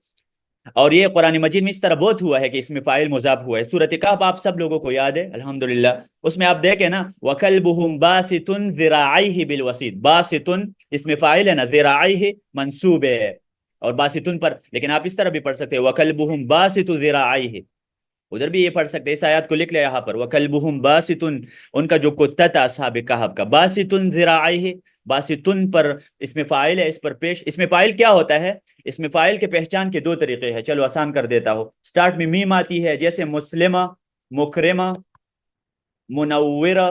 اور یہ قرآن مجید میں اس طرح بہت ہوا ہے کہ اس میں فاعل مضاف ہوا ہے. سورۃ کہف آپ سب لوگوں کو یاد ہے الحمدللہ. اس میں آپ دیکھیں نا وَكَلْبُهُمْ بَاسِطٌ ذِرَاعَيْهِ بِالْوَسِيطِ، باسطن اس میں فاعل ہے نا، ذراعیہ منصوب ہے اور باسطن پر، لیکن آپ اس طرح بھی پڑھ سکتے ہیں وَكَلْبُهُمْ بَاسِطُ ذِرَاعَيْهِ، ادھر بھی یہ پڑھ سکتے ہیں. اس آیات کو لکھ لیا یہاں پر وَكَلْبُهُمْ بَاسِطٌ، ان کا جو کتا تھا اصحاب کہف کا، باسطن ذراعیہ، باسطن پر اس میں فاعل ہے، اس پر پیش، اس میں فاعل کیا ہوتا ہے؟ اس میں فاعل کے پہچان کے دو طریقے ہیں، چلو آسان کر دیتا ہوں. سٹارٹ میں میم آتی ہے جیسے مسلمہ، مکرمہ، منورہ،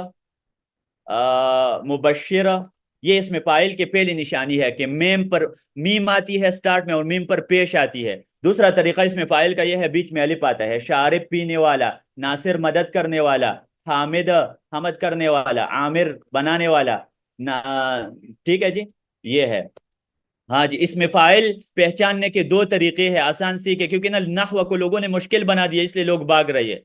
مبشرہ، یہ اس میں فاعل کے پہلی نشانی ہے کہ میم پر میم آتی ہے سٹارٹ میں اور میم پر پیش آتی ہے. دوسرا طریقہ اس میں فاعل کا یہ ہے بیچ میں الف آتا ہے، شارب پینے والا، ناصر مدد کرنے والا، حامد حمد کرنے والا، عامر بنانے والا، ٹھیک ہے جی، یہ ہے. ہاں جی، اس میں فاعل پہچاننے کے دو طریقے ہیں، آسان سیکھے، کیونکہ نا نحو کو لوگوں نے مشکل بنا دیا اس لیے لوگ بھاگ رہے ہیں.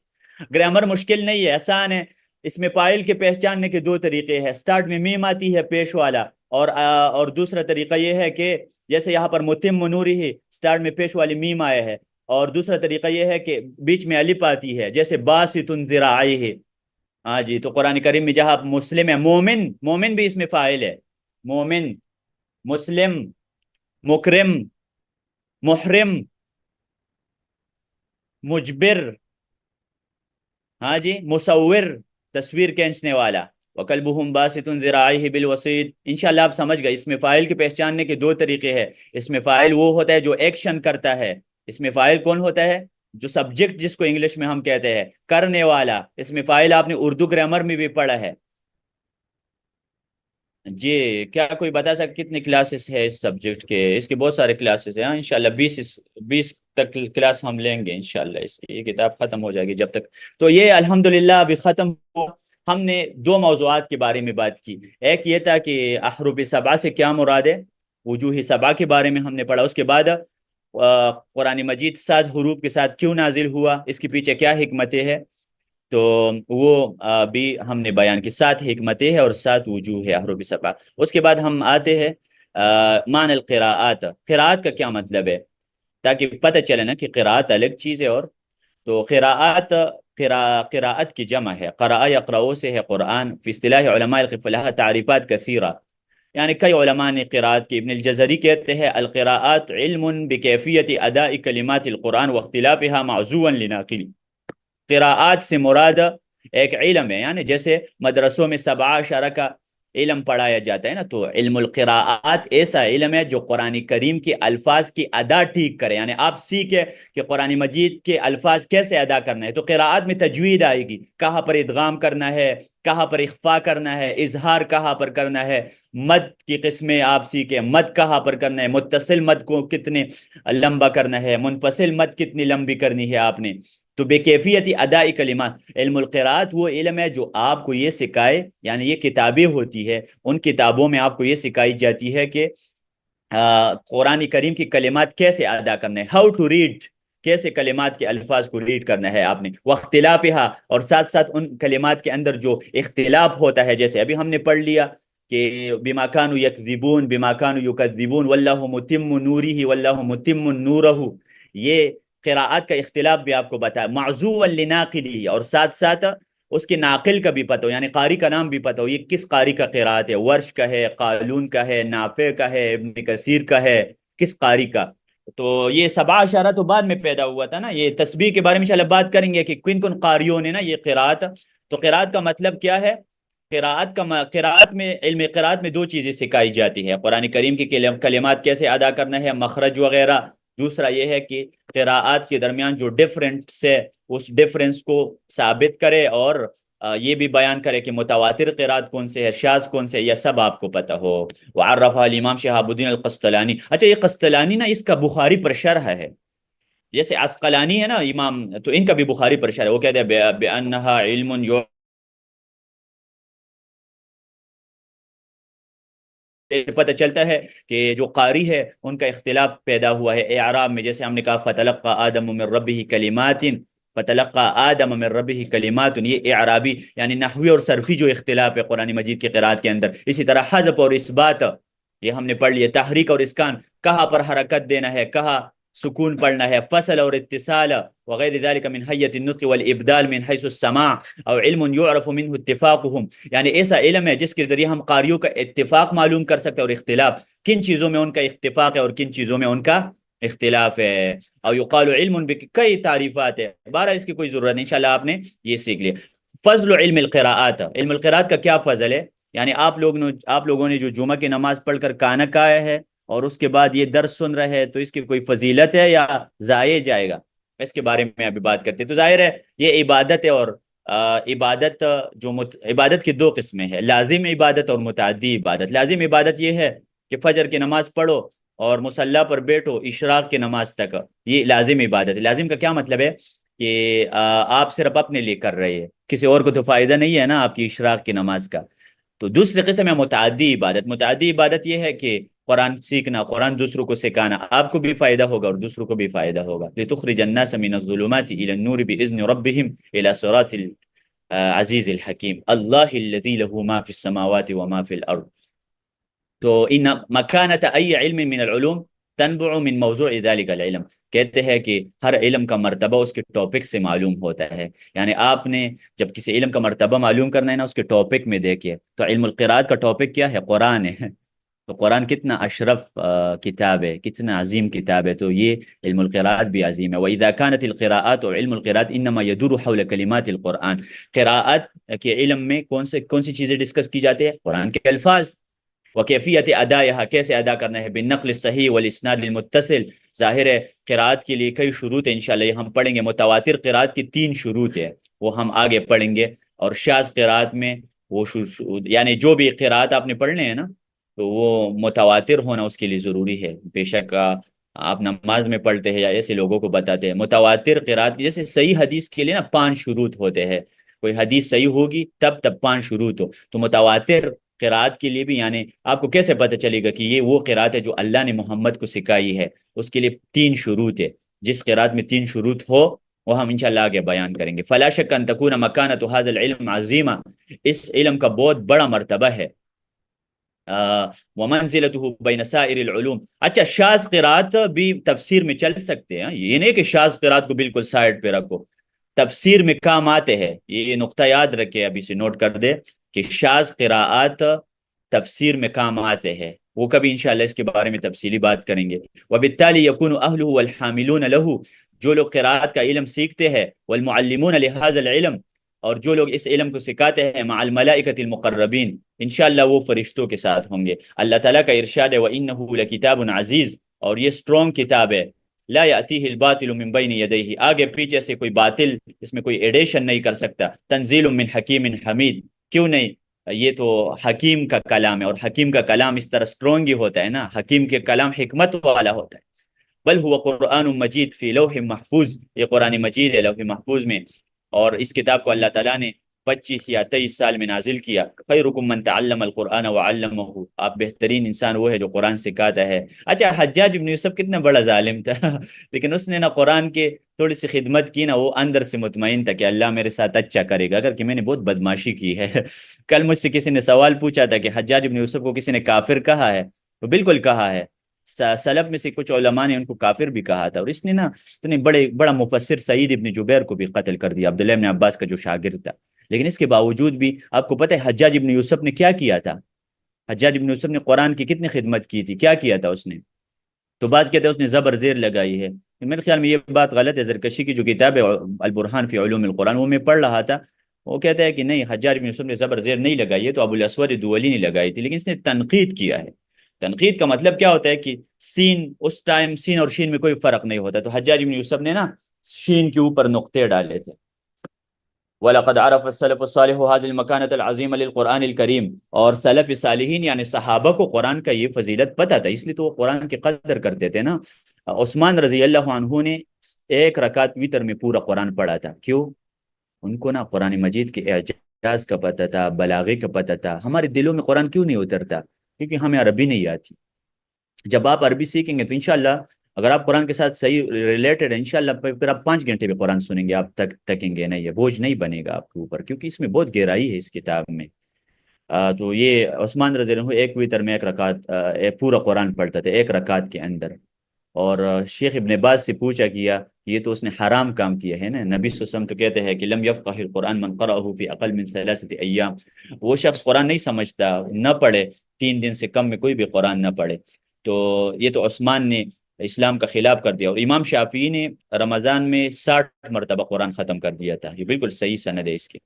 گرامر مشکل نہیں ہے، آسان ہے. اس میں فاعل کے پہچاننے کے دو طریقے ہیں، سٹارٹ میں میم آتی ہے پیش والا، اور دوسرا طریقہ یہ ہے کہ جیسے یہاں پر متم نوری ہی سٹارٹ میں پیش والی میم آیا ہے، اور دوسرا طریقہ یہ ہے کہ بیچ میں الف آتی ہے جیسے باسطن ذراعیہ. ہاں جی، تو قرآن کریم میں جہاں مسلم ہے، مومن، مومن بھی اس میں فاعل ہے، مومن، مسلم، مکرم، محرم، مجبر، ہاں جی، مصور، تصویر کھینچنے والا. وَكَلْبُهُمْ بَاسِطٌ ذِرَاعَيْهِ بِالْوَسِيطِ. انشاءاللہ آپ سمجھ گئے، اس میں فاعل کے پہچاننے کے دو طریقے ہیں. اس میں فاعل وہ ہوتا ہے جو ایکشن کرتا ہے، اس میں فاعل کون ہوتا ہے؟ جو سبجیکٹ جس کو انگلش میں ہم کہتے ہیں کرنے والا. اس میں فاعل آپ نے اردو گرامر میں بھی پڑھا ہے. جی، کیا کوئی بتا سکتا کتنے کلاسز ہے اس سبجیکٹ کے؟ اس کے بہت سارے کلاسز ہیں، انشاءاللہ 20 تک کلاس ہم لیں گے انشاءاللہ. اس کی یہ کتاب ختم ہو جائے گی جب تک. تو یہ الحمدللہ ابھی ختم ہوا. ہم نے دو موضوعات کے بارے میں بات کی. ایک یہ تھا کہ احرف سبع سے کیا مراد ہے، وجوہ سبع کے بارے میں ہم نے پڑھا. اس کے بعد قرآن مجید 7 حروف کے ساتھ کیوں نازل ہوا، اس کے پیچھے کیا حکمتیں ہیں، تو وہ بھی ہم نے بیان کی. 7 حکمتیں ہیں اور 7 وجوہ ہے احرف سبع. اس کے بعد ہم آتے ہیں معنی القراءات، قراءت کا کیا مطلب ہے، تاکہ پتہ چلے نا کہ قراءت الگ چیز ہے. اور تو قراءات، قراءت کی جمع ہے، قرأ یقرؤ سے ہے قرآن. فی اصطلاح علماء الفقہ تعریفات کثیرہ، یعنی کئی علماء نے قراءت کی. ابن الجزری کہتے ہیں القراءات علم بکیفیت اداء کلمات القرآن واختلافها معزوا لناقل. قراءات سے مراد ایک علم ہے، یعنی جیسے مدرسوں میں 17 کا علم پڑھایا جاتا ہے نا، تو علم القراءات ایسا علم ہے جو قرآن کریم کے الفاظ کی ادا ٹھیک کرے، یعنی آپ سیکھے کہ قرآن مجید کے الفاظ کیسے ادا کرنا ہے. تو قراءات میں تجوید آئے گی، کہاں پر ادغام کرنا ہے، کہاں پر اخفا کرنا ہے، اظہار کہاں پر کرنا ہے، مد کی قسمیں آپ سیکھیں، مد کہاں پر کرنا ہے، متصل مد کو کتنے لمبا کرنا ہے، منفصل مد کتنی لمبی کرنی ہے آپ نے. تو بے کیفیت ادائی کلمات، علم القراءات وہ علم ہے جو آپ کو یہ سکھائے، یعنی یہ کتابیں ہوتی ہے، ان کتابوں میں آپ کو یہ سکھائی جاتی ہے کہ قرآن کریم کی کلمات کیسے ادا کرنا ہے، ہاؤ ٹو ریڈ، کیسے کلمات کے الفاظ کو ریڈ کرنا ہے آپ نے. واختلافها، اور ساتھ ساتھ ان کلمات کے اندر جو اختلاف ہوتا ہے، جیسے ابھی ہم نے پڑھ لیا کہ بما كانوا یکذبون، بما كانوا یکذبون، واللہ متم نورہ، واللہ متم نورہ. یہ قراءات کا اختلاف بھی آپ کو بتایا، معزوا لناقلی، اور ساتھ ساتھ اس کے ناقل کا بھی پتہ ہو، یعنی قاری کا نام بھی پتہ ہو، یہ کس قاری کا قراءت ہے، ورش کا ہے، قالون کا ہے، نافع کا ہے، ابن کثیر کا ہے، کس قاری کا. تو یہ 17 تو بعد میں پیدا ہوا تھا نا. یہ تسبیح کے بارے میں انشاءاللہ بات کریں گے کہ کن کن قاریوں نے نا یہ قراءت. تو قراءت کا مطلب کیا ہے؟ قراءت میں، علم قراءت میں دو چیزیں سکھائی جاتی ہے، قرآن کریم کی کلمات کیسے ادا کرنا ہے، مخرج وغیرہ. دوسرا یہ ہے کہ قراءات کے درمیان جو ڈفرنس ہے اس ڈفرنس کو ثابت کرے، اور یہ بھی بیان کرے کہ متواتر قراءت کون سے ہے، شاذ کون سے، یہ سب آپ کو پتہ ہو. وعرفہ الامام شہاب الدین القسطلانی. اچھا، یہ قسطلانی نا، اس کا بخاری پر شرح ہے، جیسے عسقلانی ہے نا امام، تو ان کا بھی بخاری پر شرح ہے. وہ کہتے ہیں بأنہا علم پتہ چلتا ہے کہ جو قاری ہے ان کا اختلاف پیدا ہوا ہے اعراب میں. جیسے ہم نے کہا فتلقى آدم من ربه کلمات، فتلقى آدم من ربه کلمات، یہ اعرابی یعنی نحوی اور صرفی جو اختلاف ہے قرآن مجید کی قرآت کے اندر. اسی طرح حذف اور اثبات، یہ ہم نے پڑھ لیا. تحریک اور اسکان، کہاں پر حرکت دینا ہے، کہاں سکون پڑھنا ہے، فصل اور اتصال وغیر ذلك من حیت النطق والابدال من حیث السماع او علم يعرف منه اتفاقهم، یعنی ایسا علم ہے جس کے ذریعے ہم قاریوں کا اتفاق معلوم کر سکتے ہیں اور اختلاف، کن چیزوں میں ان کا اتفاق ہے اور کن چیزوں میں ان کا اختلاف ہے۔ او یقال علم کئی تعریفات ہے، بہرحال اس کی کوئی ضرورت نہیں، انشاءاللہ آپ نے یہ سیکھ لیا۔ فضل علم القراءات، علم القراءات کا کیا فضل ہے؟ یعنی آپ لوگوں نے جو جمعہ کی نماز پڑھ کر کانا کہا ہے اور اس کے بعد یہ درس سن رہے ہیں، تو اس کی کوئی فضیلت ہے یا ضائع جائے گا؟ اس کے بارے میں ابھی بات کرتے ہیں۔ تو ظاہر ہے یہ عبادت ہے، اور عبادت عبادت کی دو قسمیں ہیں، لازم عبادت اور متعدی عبادت۔ لازم عبادت یہ ہے کہ فجر کی نماز پڑھو اور مصلی پر بیٹھو اشراق کی نماز تک، یہ لازم عبادت ہے۔ لازم کا کیا مطلب ہے کہ آپ صرف اپنے لیے کر رہے ہیں، کسی اور کو تو فائدہ نہیں ہے نا آپ کی اشراق کی نماز کا۔ تو دوسری قسم ہے متعدی عبادت۔ متعدی عبادت یہ ہے کہ قرآن سیکھنا، قرآن دوسروں کو سکھانا، آپ کو بھی فائدہ ہوگا اور دوسروں کو بھی فائدہ ہوگا۔ لتخرج الناس من الظلمات الى النور باذن ربهم الى صراط العزیز الحکیم اللہ الذی له ما في السماوات وما في الارض۔ تو ان مکانت ای علم من العلوم تنبع من موضوع ذلك العلم، کہتے ہیں کہ ہر علم کا مرتبہ اس کے ٹاپک سے معلوم ہوتا ہے، یعنی آپ نے جب کسی علم کا مرتبہ معلوم کرنا ہے نا، اس کے ٹاپک میں دیکھیے۔ تو علم القراءات کا ٹاپک کیا ہے؟ قرآن ہے۔ تو قرآن کتنا اشرف کتاب ہے، کتنا عظیم کتاب ہے، تو یہ علم القراءات بھی عظیم ہے۔ وَإِذَا كَانَتِ الْقِرَاءَاتُ وعلم القراءات انما يدور حول کلمات القرآن، قراءت کے علم میں کون سی چیزیں ڈسکس کی جاتی ہے؟ قرآن کے الفاظ، وکیفیت ادائها، کیسے ادا کرنا ہے، بالنقل الصحیح والاسناد المتصل۔ ظاہر ہے قراءت کے لیے کئی شروط ہیں، انشاءاللہ یہ ہم پڑھیں گے۔ متواتر قراءت کی 3 شروط ہے، وہ ہم آگے پڑھیں گے۔ اور شاذ قراءت میں وہ یعنی جو بھی قراءت آپ نے پڑھنے ہیں نا، تو وہ متواتر ہونا اس کے لیے ضروری ہے۔ بے شک آپ نماز میں پڑھتے ہیں یا ایسے لوگوں کو بتاتے ہیں متواتر قراءت کی، جیسے صحیح حدیث کے لیے نا 5 شروط ہوتے ہیں، کوئی حدیث صحیح ہوگی تب 5 شروط ہو، تو متواتر قراءت کے لیے بھی یعنی آپ کو کیسے پتہ چلے گا کہ یہ وہ قراءت ہے جو اللہ نے محمد کو سکھائی ہے؟ اس کے لیے 3 شروط ہے، جس قراءت میں 3 شروط ہو وہ ہم انشاءاللہ آگے بیان کریں گے۔ فلا شک ان تکون مکانۃ ھذا العلم عظیمہ، اس علم کا بہت بڑا مرتبہ ہے۔ ومنزلته بین سائر العلوم۔ اچھا، شاذ قراءت بھی تفسیر میں چل سکتے ہیں، یہ نہیں کہ شاذ قراءت کو بالکل سائڈ پہ رکھو، تفسیر میں کام آتے ہیں، یہ نقطہ یاد رکھے، ابھی سے نوٹ کر دے کہ شاذ قراءات تفسیر میں کام آتے ہیں، وہ کبھی انشاءاللہ اس کے بارے میں تفصیلی بات کریں گے۔ وبالتالی یکون اہلہ والحاملون له، جو لوگ قراءت کا علم سیکھتے ہیں، والمعلمون لهذا العلم، اور جو لوگ اس علم کو سکھاتے ہیں، مع الملائکۃ المقربین، انشاءاللہ وہ فرشتوں کے ساتھ ہوں گے۔ اللہ تعالیٰ کا ارشاد ہے وَإِنَّهُ لَكِتَابٌ عزیز، اور یہ اسٹرانگ کتاب ہے، لا یأتیہ الباطل من بین یدیہ، آگے پیچھے سے کوئی باطل اس میں کوئی ایڈیشن نہیں کر سکتا۔ تنزیل من حکیم حمید، کیوں نہیں، یہ تو حکیم کا کلام ہے، اور حکیم کا کلام اس طرح اسٹرانگ ہی ہوتا ہے نا، حکیم کے کلام حکمت والا ہوتا ہے۔ بل هو قرآن مجید فی لوح محفوظ، یہ قرآن مجید ہے لوح محفوظ میں، اور اس کتاب کو اللہ تعالیٰ نے 25 یا 23 سال میں نازل کیا۔ خیرکم من تعلم القرآن وعلمہ، آپ بہترین انسان وہ ہے جو قرآن سکھاتا ہے۔ اچھا، حجاج بن یوسف کتنا بڑا ظالم تھا لیکن اس نے نا قرآن کے تھوڑی سی خدمت کی نا، وہ اندر سے مطمئن تھا کہ اللہ میرے ساتھ اچھا کرے گا، اگر کہ میں نے بہت بدماشی کی ہے کل مجھ سے کسی نے سوال پوچھا تھا کہ حجاج بن یوسف کو کسی نے کافر کہا ہے؟ تو بالکل کہا ہے، سلف میں سے کچھ علماء نے ان کو کافر بھی کہا تھا، اور اس نے نا اتنے بڑا مفسر سعید ابن جبیر کو بھی قتل کر دیا، عبداللہ ابن عباس کا جو شاگرد تھا۔ لیکن اس کے باوجود بھی آپ کو پتہ ہے حجاج ابن یوسف نے کیا کیا تھا؟ حجاج ابن یوسف نے قرآن کی کتنی خدمت کی تھی، کیا کیا تھا اس نے؟ تو بعض کہتے ہیں اس نے زبر زیر لگائی ہے، میرے خیال میں یہ بات غلط ہے۔ زرکشی کی جو کتاب ہے البرہان فی علوم القرآن، وہ میں پڑھ رہا تھا، وہ کہتا ہے کہ نہیں، حجاج بن یوسف نے زبر زیر نہیں لگائی ہے، تو ابو الاسود دولی نے لگائی تھی، لیکن اس نے تنقید کیا ہے۔ تنقید کا مطلب کیا ہوتا ہے کہ سین، اس ٹائم سین اور شین میں کوئی فرق نہیں ہوتا، تو حجاج بن یوسف نے نا شین کے اوپر نقطے ڈالے تھے۔ وَلَقَدْ عَرَفَ السَّلَفُ الصَّالِحُ هَذِهِ الْمَكَانَةَ الْعَظِيمَةَ لِلْقُرْآنِ الْكَرِيمِ، اور سلف صالحین یعنی صحابہ کو قرآن کا یہ فضیلت پتہ تھا، اس لیے تو وہ قرآن کی قدر کرتے تھے نا۔ عثمان رضی اللہ عنہ نے 1 رکعت وتر میں پورا قرآن پڑھا تھا، کیوں؟ ان کو نا قرآن مجید کے اعجاز کا پتہ تھا، بلاغے کا پتہ تھا۔ ہمارے دلوں میں قرآن کیوں نہیں اترتا؟ کیونکہ ہمیں عربی نہیں آتی۔ جب آپ عربی سیکھیں گے تو انشاءاللہ اگر آپ قرآن کے ساتھ صحیح ریلیٹڈ ہیں، انشاءاللہ پھر آپ 5 گھنٹے بھی قرآن سنیں گے، آپ تکیں گے نہیں، یہ بوجھ نہیں بنے گا آپ کے اوپر، کیونکہ اس میں بہت گہرائی ہے اس کتاب میں۔ تو یہ عثمان رضی اللہ عنہ 1 وتر میں 1 رکعت پورا قرآن پڑھتا تھا 1 رکعت کے اندر۔ اور شیخ ابن باز سے پوچھا گیا کہ یہ تو اس نے حرام کام کیا ہے نا، نبی صلی اللہ علیہ وسلم تو کہتے ہیں کہ لم یفقہ القرآن من قرأہ فی اقل من ثلاثۃ ایام، وہ شخص قرآن نہیں سمجھتا، نہ پڑھے 3 دن سے کم میں کوئی بھی قرآن نہ پڑھے۔ تو یہ تو عثمان نے اسلام کا خلاف کر دیا، اور امام شافعی نے رمضان میں 60 مرتبہ قرآن ختم کر دیا تھا، یہ بالکل صحیح سند ہے اس کی۔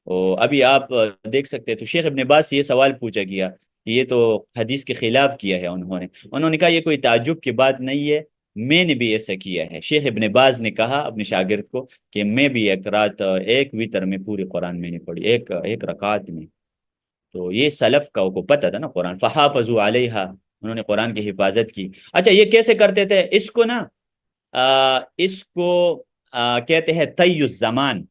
اور ابھی آپ دیکھ سکتے ہیں، تو شیخ ابن باز سے یہ سوال پوچھا گیا کہ یہ تو حدیث کے خلاف کیا ہے انہوں نے کہا یہ کوئی تعجب کی بات نہیں ہے، میں نے بھی ایسا کیا ہے۔ شیخ ابن باز نے کہا اپنے شاگرد کو کہ میں بھی ایک رات ایک وتر میں پوری قرآن میں نے پڑھی، ایک ایک رکعت میں۔ تو یہ سلف کا کو پتہ تھا نا قرآن، فحافظوا علیہا، انہوں نے قرآن کی حفاظت کی۔ اچھا یہ کیسے کرتے تھے اس کو نا، اس کو کہتے ہیں طی الزمان،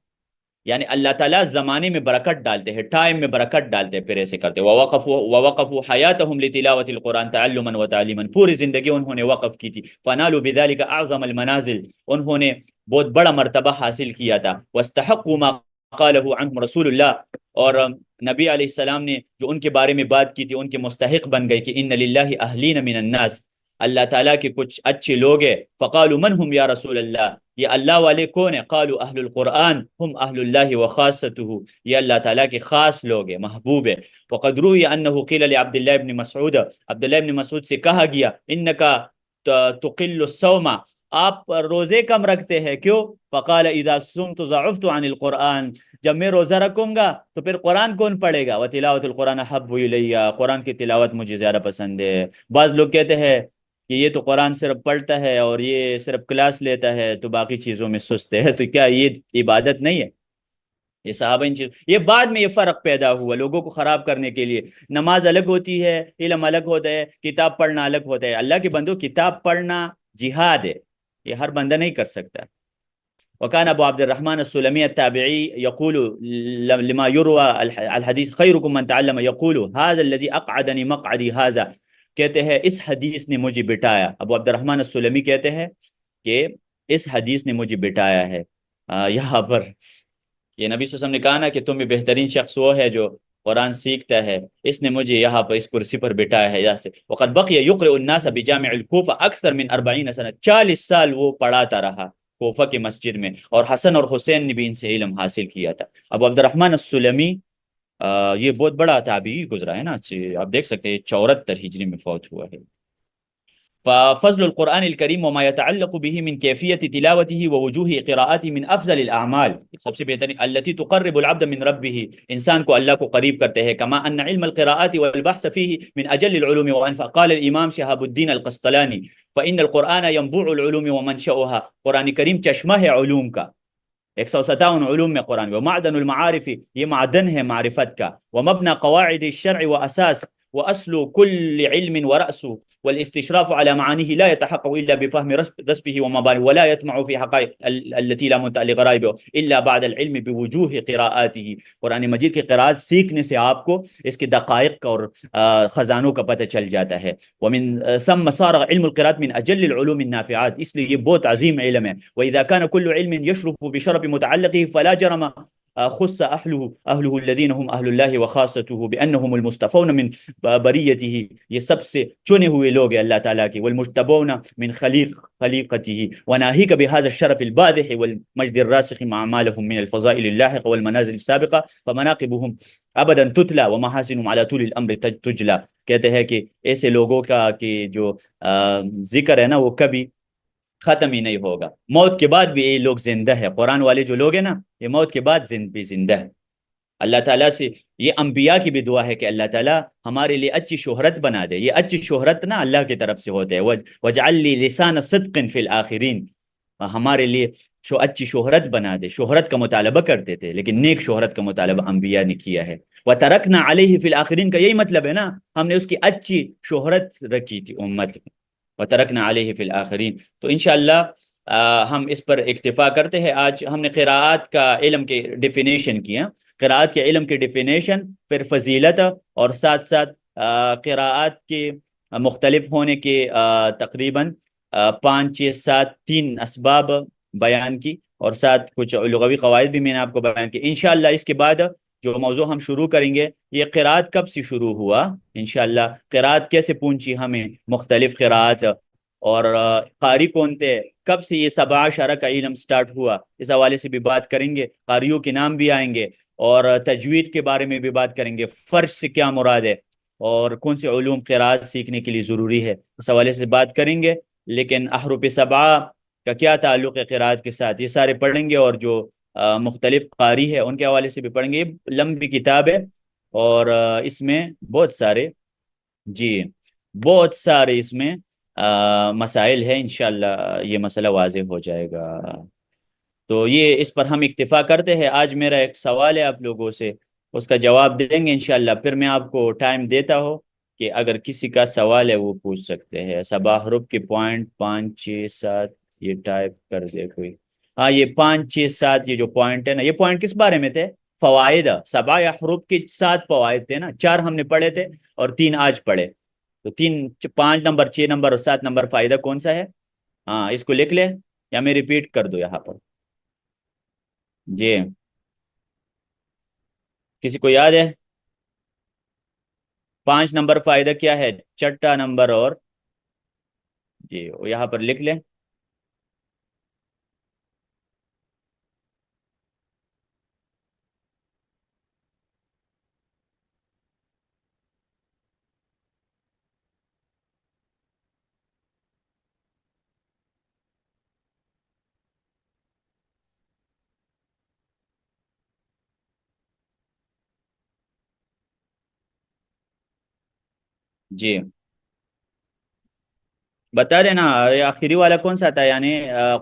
یعنی اللہ تعالیٰ زمانے میں برکت ڈالتے ہیں، ٹائم میں برکت ڈالتے ہیں، پھر ایسے کرتے ہیں۔ وَوَقَفُوا حَيَاتَهُمْ لِتِلَاوَةِ الْقُرْآنِ تَعَلُّمًا وَتَعْلِيمًا، پوری زندگی انہوں نے وقف کی تھی۔ فَنَالُوا بِذَلِكَ أَعْظَمَ الْمَنَازِلِ، انہوں نے بہت بڑا مرتبہ حاصل کیا تھا۔ وَاسْتَحَقُّوا مَا قَالَهُ عَنْهُمْ رسول اللہ، اور نبی علیہ السلام نے جو ان کے بارے میں بات کی تھی ان کے مستحق بن گئے کہ ان للہ اہلین من الناس، اللہ تعالیٰ کے کچھ اچھے لوگ ہیں۔ فقالوا من هم یا رسول اللہ، یہ اللہ والے کون ہیں؟ قالوا اہل القرآن ہم اہل اللہ وخاصته، یہ اللہ تعالیٰ کے خاص لوگ ہیں، محبوب ہیں۔ وقد روی انه قیل لعبد اللہ ابن مسعود، عبداللہ ابن مسعود سے کہا گیا انک تقل الصوم، آپ روزے کم رکھتے ہیں، کیوں؟ فقال اذا صمت ضعفت عن القرآن، جب میں روزہ رکھوں گا تو پھر قرآن کون پڑھے گا؟ وتلاوت القرآن احب الیہ، قرآن کی تلاوت مجھے زیادہ پسند ہے۔ بعض لوگ کہتے ہیں کہ یہ تو قرآن صرف پڑھتا ہے اور یہ صرف کلاس لیتا ہے تو باقی چیزوں میں سست ہے، تو کیا یہ عبادت نہیں ہے؟ یہ صحابہ ان چیز، یہ بعد میں یہ فرق پیدا ہوا لوگوں کو خراب کرنے کے لیے۔ نماز الگ ہوتی ہے، علم الگ ہوتا ہے، کتاب پڑھنا الگ ہوتا ہے۔ اللہ کے بندو کتاب پڑھنا جہاد ہے، یہ ہر بندہ نہیں کر سکتا۔ وكان ابو عبد الرحمن السلمي التابعي يقول لما يروى الحديث خيركم من تعلم، يقول هذا الذي اقعدني مقعدي هذا، کہتے ہیں اس حدیث نے مجھے بٹھایا، ابو عبد الرحمن السلمی کہتے ہیں کہ اس حدیث نے مجھے بٹھایا ہے۔ یہاں پر یہ نبی صلی اللہ علیہ وسلم نے کہا نا کہ تم میں بہترین شخص وہ ہے جو قرآن سیکھتا ہے، اس نے مجھے یہاں پر اس کرسی پر بٹھایا ہے یہاں سے۔ وقد بقي يقرئ الناس بجامع الكوفة اکثر من 40 سنة، 40 سال وہ پڑھاتا رہا کوفہ کی مسجد میں، اور حسن اور حسین نے بھی ان سے علم حاصل کیا تھا۔ ابو عبد الرحمن السلمی یہ بہت بڑا تابعی گزرا ہے نا، آپ دیکھ سکتے ہیں 74 ہجری میں فوت ہوا ہے۔ ففضل القرآن الكریم وما يتعلق به من كيفية تلاوته ووجوه قراءته من افضل الاعمال، سب سے بہترین التي تقرب العبد من ربه، انسان کو اللہ کو قریب کرتے ہیں۔ كما ان علم القراءات والبحث فيه من اجل العلوم وانفع، قال الامام شهاب الدین القسطلانی فان القرآن ينبوع العلوم ومنشأها، قرآن کریم چشمہ ہے علوم کا، 157 علوم میں قرآن، ومعدن المعارف، یہ معدن ہے معرفت کا، ومبنى قواعد الشرع واساس واصل كل علم ورأس، والاستشراف على معانيه لا يتحقق الا بفهم رسبه ومبانيه، ولا يطمع في حقائق التي لا منتهى لغرائبه الا بعد العلم بوجوه قراءاته، قرآن مجید کی قراءت سیکھنے سے آپ کو اس کے دقائق کا اور خزانوں کا پتہ چل جاتا ہے۔ ومن ثم صار علم القراءات من اجل العلوم النافعات، اس لیے یہ بہت عظیم علم ہے۔ واذا كان كل علم يشرف بشرف متعلقه فلا جرم خص اهله الذين هم اهل الله وخاصته بانهم المصطفون من بریته، یہ سب سے چنے ہوئے لوگ ہیں اللہ تعالیٰ کے، والمجتبون من خلیقته، وناهيك بهذا الشرف الباذخ والمجد الراسخ مع اعمالهم من الفضائل اللاحقه والمنازل السابقه فمناقبهم ابدا تتلى ومحاسنهم على طول الامر تجلى، کہتے ہیں کہ ایسے لوگوں کا کہ جو ذکر ہے نا وہ کبھی ختم ہی نہیں ہوگا، موت کے بعد بھی یہ لوگ زندہ ہے، قرآن والے جو لوگ ہیں نا یہ موت کے بعد بھی زندہ ہے۔ اللہ تعالیٰ سے یہ انبیاء کی بھی دعا ہے کہ اللہ تعالیٰ ہمارے لیے اچھی شہرت بنا دے، یہ اچھی شہرت نا اللہ کی طرف سے ہوتے ہے، وَجْعَلْ لِي لِسَانَ صِدْقٍ فِي الْآخِرِينَ، ہمارے لیے اچھی شہرت بنا دے۔ شہرت کا مطالبہ کرتے تھے لیکن نیک شہرت کا مطالبہ انبیاء نے کیا ہے۔ وَتَرَكْنَا عَلَيْهِ فِي الْآخِرِينَ کا یہی مطلب ہے نا، ہم نے اس کی اچھی شہرت رکھی تھی امت میں، وَتَرَكْنَا عَلَيْهِ فِي الْآخِرِينَ۔ تو انشاءاللہ ہم اس پر اکتفا کرتے ہیں۔ آج ہم نے قراءات کا علم کے ڈیفینیشن کیا، قراءات کے علم کی ڈیفینیشن، پھر فضیلت، اور ساتھ ساتھ قراءات کے مختلف ہونے کے تقریباً 5 6 7 3 اسباب بیان کی، اور ساتھ کچھ لغوی قواعد بھی میں نے آپ کو بیان کی۔ انشاءاللہ اس کے بعد جو موضوع ہم شروع کریں گے، یہ قراءت کب سے شروع ہوا، انشاءاللہ قراءت کیسے پہنچی ہمیں، مختلف قراءت اور قاری کون تھے، کب سے یہ سبع اشارہ کا علم سٹارٹ ہوا، اس حوالے سے بھی بات کریں گے، قاریوں کے نام بھی آئیں گے، اور تجوید کے بارے میں بھی بات کریں گے، فرش سے کیا مراد ہے، اور کون سے علوم قراءت سیکھنے کے لیے ضروری ہے، اس حوالے سے بات کریں گے۔ لیکن احرف سبعہ کا کیا تعلق ہے قراءت کے ساتھ، یہ سارے پڑھیں گے، اور جو مختلف قاری ہے ان کے حوالے سے بھی پڑھیں گے۔ یہ لمبی کتاب ہے، اور اس میں بہت سارے، جی، بہت سارے اس میں مسائل ہیں، انشاءاللہ یہ مسئلہ واضح ہو جائے گا۔ تو یہ اس پر ہم اکتفا کرتے ہیں۔ آج میرا ایک سوال ہے آپ لوگوں سے، اس کا جواب دیں گے انشاءاللہ، پھر میں آپ کو ٹائم دیتا ہوں کہ اگر کسی کا سوال ہے وہ پوچھ سکتے ہیں۔ سبا حروف کے پوائنٹ 5 6 7 یہ ٹائپ کر دے کوئی۔ ہاں، یہ 5 6 7 یہ جو پوائنٹ ہے نا، یہ پوائنٹ کس بارے میں تھے؟ فوائد، سبا یا حروف کے 7 فوائد تھے نا، 4 ہم نے پڑھے تھے اور 3 آج پڑھے، تو 5 نمبر، 6 نمبر اور 7 نمبر فائدہ کون سا ہے؟ ہاں، اس کو لکھ لے یا میں ریپیٹ کر دو یہاں پر؟ جی، کسی کو یاد ہے 5 نمبر فائدہ کیا ہے؟ چھٹا نمبر، اور جی وہ یہاں پر لکھ لیں۔ جی، بتا دینا یہ آخری والا کون سا تھا، یعنی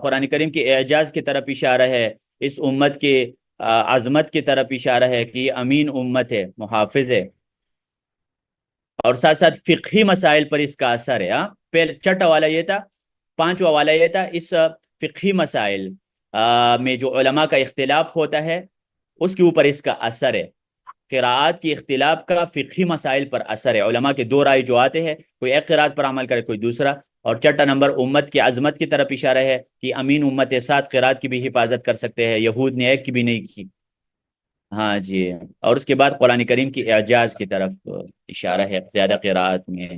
قرآن کریم کے اعجاز کی طرف اشارہ ہے، اس امت کے عظمت کی طرف اشارہ ہے کہ یہ امین امت ہے، محافظ ہے، اور ساتھ ساتھ فقہی مسائل پر اس کا اثر ہے۔ ہاں، پہلے چھٹا والا یہ تھا، پانچواں والا یہ تھا، اس فقہی مسائل میں جو علماء کا اختلاف ہوتا ہے اس کے اوپر اس کا اثر ہے۔ قراءات کی اختلاف کا فقہی مسائل پر اثر ہے، علماء کے دو رائے جو آتے ہیں، کوئی ایک قراءت پر عمل کرے، کوئی دوسرا۔ اور چھٹا نمبر امت کی عظمت کی طرف اشارہ ہے کہ امین امت 7 قراءت کی بھی حفاظت کر سکتے ہیں، یہود نے ایک کی بھی نہیں کی۔ ہاں جی، اور اس کے بعد قرآن کریم کی اعجاز کی طرف اشارہ ہے زیادہ قراءت میں۔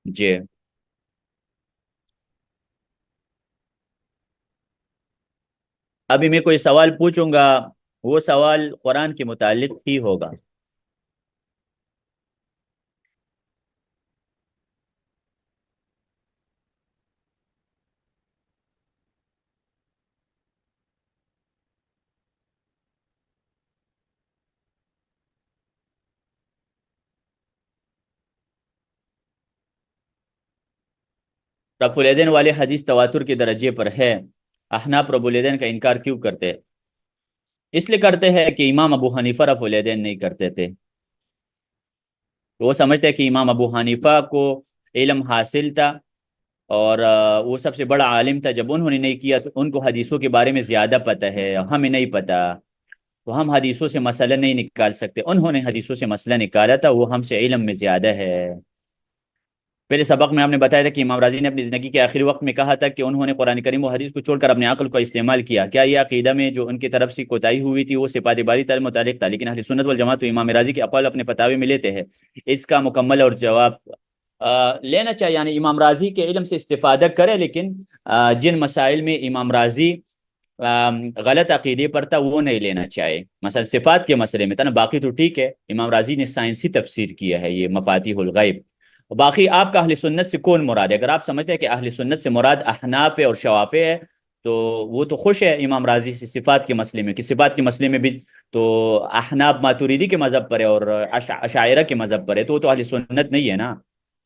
جی، ابھی میں کوئی سوال پوچھوں گا، وہ سوال قرآن کے متعلق ہی ہوگا۔ رفع الیدین والے حدیث تواتر کے درجے پر ہے، احناف رب الیدین کا انکار کیوں کرتے ہیں؟ اس لیے کرتے ہیں کہ امام ابو حنیفہ رفع الیدین نہیں کرتے تھے، وہ سمجھتے ہیں کہ امام ابو حنیفہ کو علم حاصل تھا، اور وہ سب سے بڑا عالم تھا، جب انہوں نے نہیں کیا تو ان کو حدیثوں کے بارے میں زیادہ پتہ ہے، ہمیں نہیں پتہ، تو ہم حدیثوں سے مسئلہ نہیں نکال سکتے، انہوں نے حدیثوں سے مسئلہ نکالا تھا، وہ ہم سے علم میں زیادہ ہے۔ پہلے سبق میں آپ نے بتایا تھا کہ امام راضی نے اپنی زندگی کے آخری وقت میں کہا تھا کہ انہوں نے قرآن کریم و حدیث کو چھوڑ کر اپنے عقل کا استعمال کیا، کیا یہ عقیدہ میں جو ان کی طرف سے کوتاہی ہوئی تھی وہ صفات باری تعالی متعلق تھا؟ لیکن اہل سنت والجماعت تو امام راضی کے اقوال اپنے فتاوی میں لیتے ہیں۔ اس کا مکمل اور جواب لینا چاہیے، یعنی امام راضی کے علم سے استفادہ کرے، لیکن جن مسائل میں امام راضی غلط عقیدے پر تھا وہ نہیں لینا چاہے، مثلا صفات کے مسئلے میں تھا نا، باقی تو ٹھیک ہے، امام راضی نے سائنسی تفسیر کیا ہے، یہ مفاتیح الغیب۔ باقی آپ کا اہل سنت سے کون مراد ہے؟ اگر آپ سمجھتے ہیں کہ اہل سنت سے مراد احناف اور شوافع ہے تو وہ تو خوش ہے امام راضی سے صفات کے مسئلے میں، کہ صفات کے مسئلے میں بھی تو احناف ماتوریدی کے مذہب پر ہے اور اشاعرہ کے مذہب پر ہے، تو وہ تو اہل سنت نہیں ہے نا۔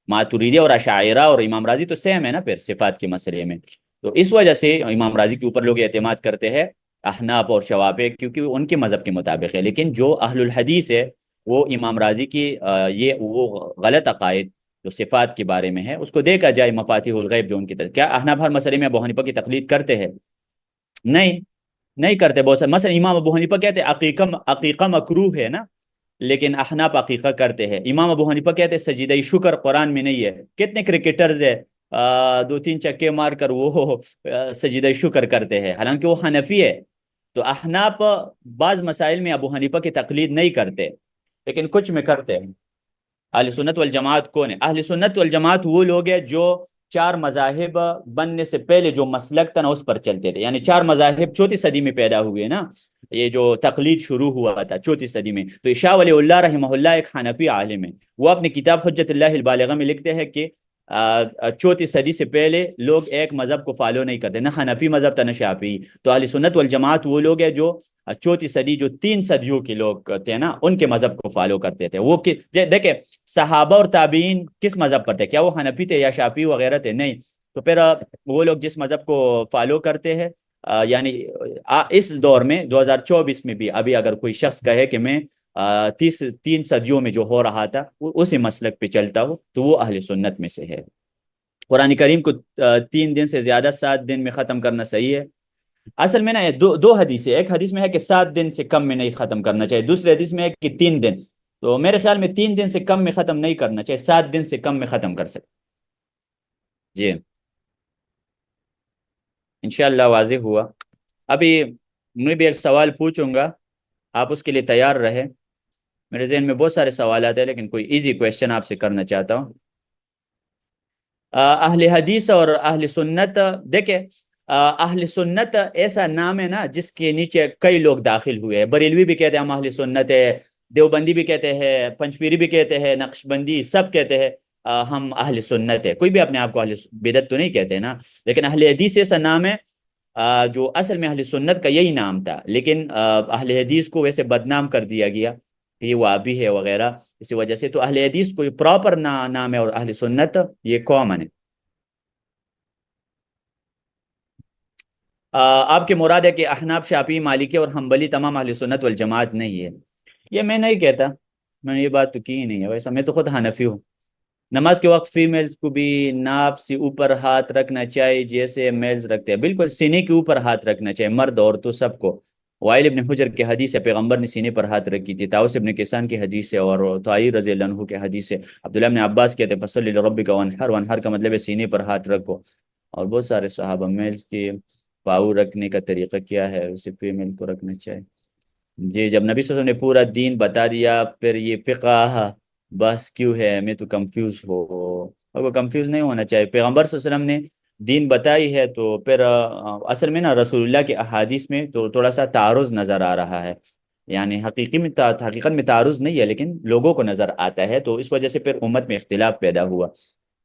ماتوریدی اور اشاعرہ اور امام راضی تو سیم ہے نا پھر صفات کے مسئلے میں، تو اس وجہ سے امام راضی کے اوپر لوگ اعتماد کرتے ہیں احناف اور شوافع، کیونکہ وہ ان کے مذہب کے مطابق ہے۔ لیکن جو اہل الحدیث ہے وہ امام راضی کی یہ وہ غلط عقائد جو صفات کے بارے میں ہے اس کو دیکھا جائے، مفاتیح الغیب جو ان کی طرف، کیا احناف ہر مسئلے میں ابو حنیفہ کی تقلید کرتے ہیں؟ نہیں، نہیں کرتے، بہت سارے مثلا امام ابو حنیفہ کہتے ہیں عقیقہ، عقیقہ مکروہ ہے نا، لیکن احناف عقیقہ کرتے ہیں۔ امام ابو حنیفہ کہتے ہیں سجدہ شکر قرآن میں نہیں ہے، کتنے کرکٹرز ہے 2 3 چھکے مار کر وہ سجدہ شکر کرتے ہیں، حالانکہ وہ حنفی ہے۔ تو احناف بعض مسائل میں ابو حنیفہ کی تقلید نہیں کرتے، لیکن کچھ میں کرتے ہیں۔ اہل سنت والجماعت کون ہے؟ اہل سنت والجماعت وہ لوگ ہیں جو چار مذاہب بننے سے پہلے جو مسلک تھا نا اس پر چلتے تھے، یعنی چار مذاہب چوتھی صدی میں پیدا ہوئے نا، یہ جو تقلید شروع ہوا تھا چوتھی صدی میں، تو شاہ ولی اللہ رحمہ اللہ ایک حنفی عالم ہے، وہ اپنی کتاب حجت اللہ البالغہ میں لکھتے ہیں کہ چوتھی صدی سے پہلے لوگ ایک مذہب کو فالو نہیں کرتے، نہ حنفی مذہب تھا نہ شافعی، تو اہل سنت والجماعت وہ لوگ ہیں جو چوتھی صدی، جو 3 صدیوں کے لوگ تھے نا، ان کے مذہب کو فالو کرتے تھے وہ دیکھیں صحابہ اور تابعین کس مذہب پر تھے؟ کیا وہ حنفی تھے یا شافعی وغیرہ تھے؟ نہیں. تو پھر وہ لوگ جس مذہب کو فالو کرتے ہیں، یعنی اس دور میں 2024 میں بھی ابھی اگر کوئی شخص کہے کہ میں 3 صدیوں میں جو ہو رہا تھا اسی مسلک پہ چلتا ہوں تو وہ اہل سنت میں سے ہے. قرآن کریم کو 3 دن سے زیادہ 7 دن میں ختم کرنا صحیح ہے. اصل میں نا دو حدیث ہے، ایک حدیث میں ہے کہ 7 دن سے کم میں نہیں ختم کرنا چاہیے، دوسری حدیث میں ہے کہ 3 دن. تو میرے خیال میں 3 دن سے کم میں ختم نہیں کرنا چاہیے، 7 دن سے کم میں ختم کر سکتے. جی انشاءاللہ واضح ہوا. ابھی میں بھی ایک سوال پوچھوں گا، آپ اس کے لیے تیار رہے. میرے ذہن میں بہت سارے سوالات ہیں لیکن کوئی ایزی کویشچن آپ سے کرنا چاہتا ہوں. اہل حدیث اور اہل سنت، دیکھیں اہل سنت ایسا نام ہے نا جس کے نیچے کئی لوگ داخل ہوئے ہیں. بریلوی بھی کہتے ہیں ہم اہل سنت ہے، دیوبندی بھی کہتے ہیں، پنچپیری بھی کہتے ہیں، نقشبندی سب کہتے ہیں ہم اہل سنت ہے. کوئی بھی اپنے آپ کو اہل بدعت تو نہیں کہتے نا، لیکن اہل حدیث ایسا نام ہے جو اصل میں اہل سنت کا یہی نام تھا، لیکن اہل حدیث کو ویسے بدنام کر دیا گیا کہ یہ وہابی ہے وغیرہ، اسی وجہ سے. تو اہل حدیث کوئی پراپر نام ہے اور اہل سنت یہ کامن ہے. آپ کے مراد ہے کہ احناف، شافعی، مالکی اور حنبلی تمام اہل سنت والجماعت نہیں ہے؟ یہ میں نہیں کہتا، میں نے یہ بات تو کی ہی نہیں ہے. ویسا میں تو خود حنفی ہوں. نماز کے وقت فیمیلز کو بھی ناپ سے اوپر ہاتھ رکھنا چاہیے جیسے میلز رکھتے ہیں؟ بالکل سینے کے اوپر ہاتھ رکھنا چاہیے، مرد عورتوں سب کو. وائل ابن حجر کی حدیث ہے پیغمبر نے سینے پر ہاتھ رکھی تھی، طاؤس ابن کیسان کی حدیث ہے، اور طائی رضی اللہ عنہ کی حدیث ہے. عبداللہ ابن عباس کہتے ہیں فصلی لربک وانحر، وانحر کا مطلب ہے سینے پر ہاتھ رکھو. اور بہت سارے صحابہ. میلز کی پاؤں رکھنے کا طریقہ کیا ہے؟ اسے فیمیل کو رکھنا چاہیے. جی جب نبی صلی اللہ علیہ وسلم نے پورا دین بتا دیا پھر یہ فقہ بس کیوں ہے؟ میں تو کنفیوز ہو. اور وہ کنفیوز نہیں ہونا چاہیے. پیغمبر صلی اللہ علیہ وسلم نے دین بتائی ہے تو پھر اصل میں نا رسول اللہ کے احادیث میں تو تھوڑا سا تعارض نظر آ رہا ہے، یعنی حقیقت میں تعارض نہیں ہے لیکن لوگوں کو نظر آتا ہے، تو اس وجہ سے پھر امت میں اختلاف پیدا ہوا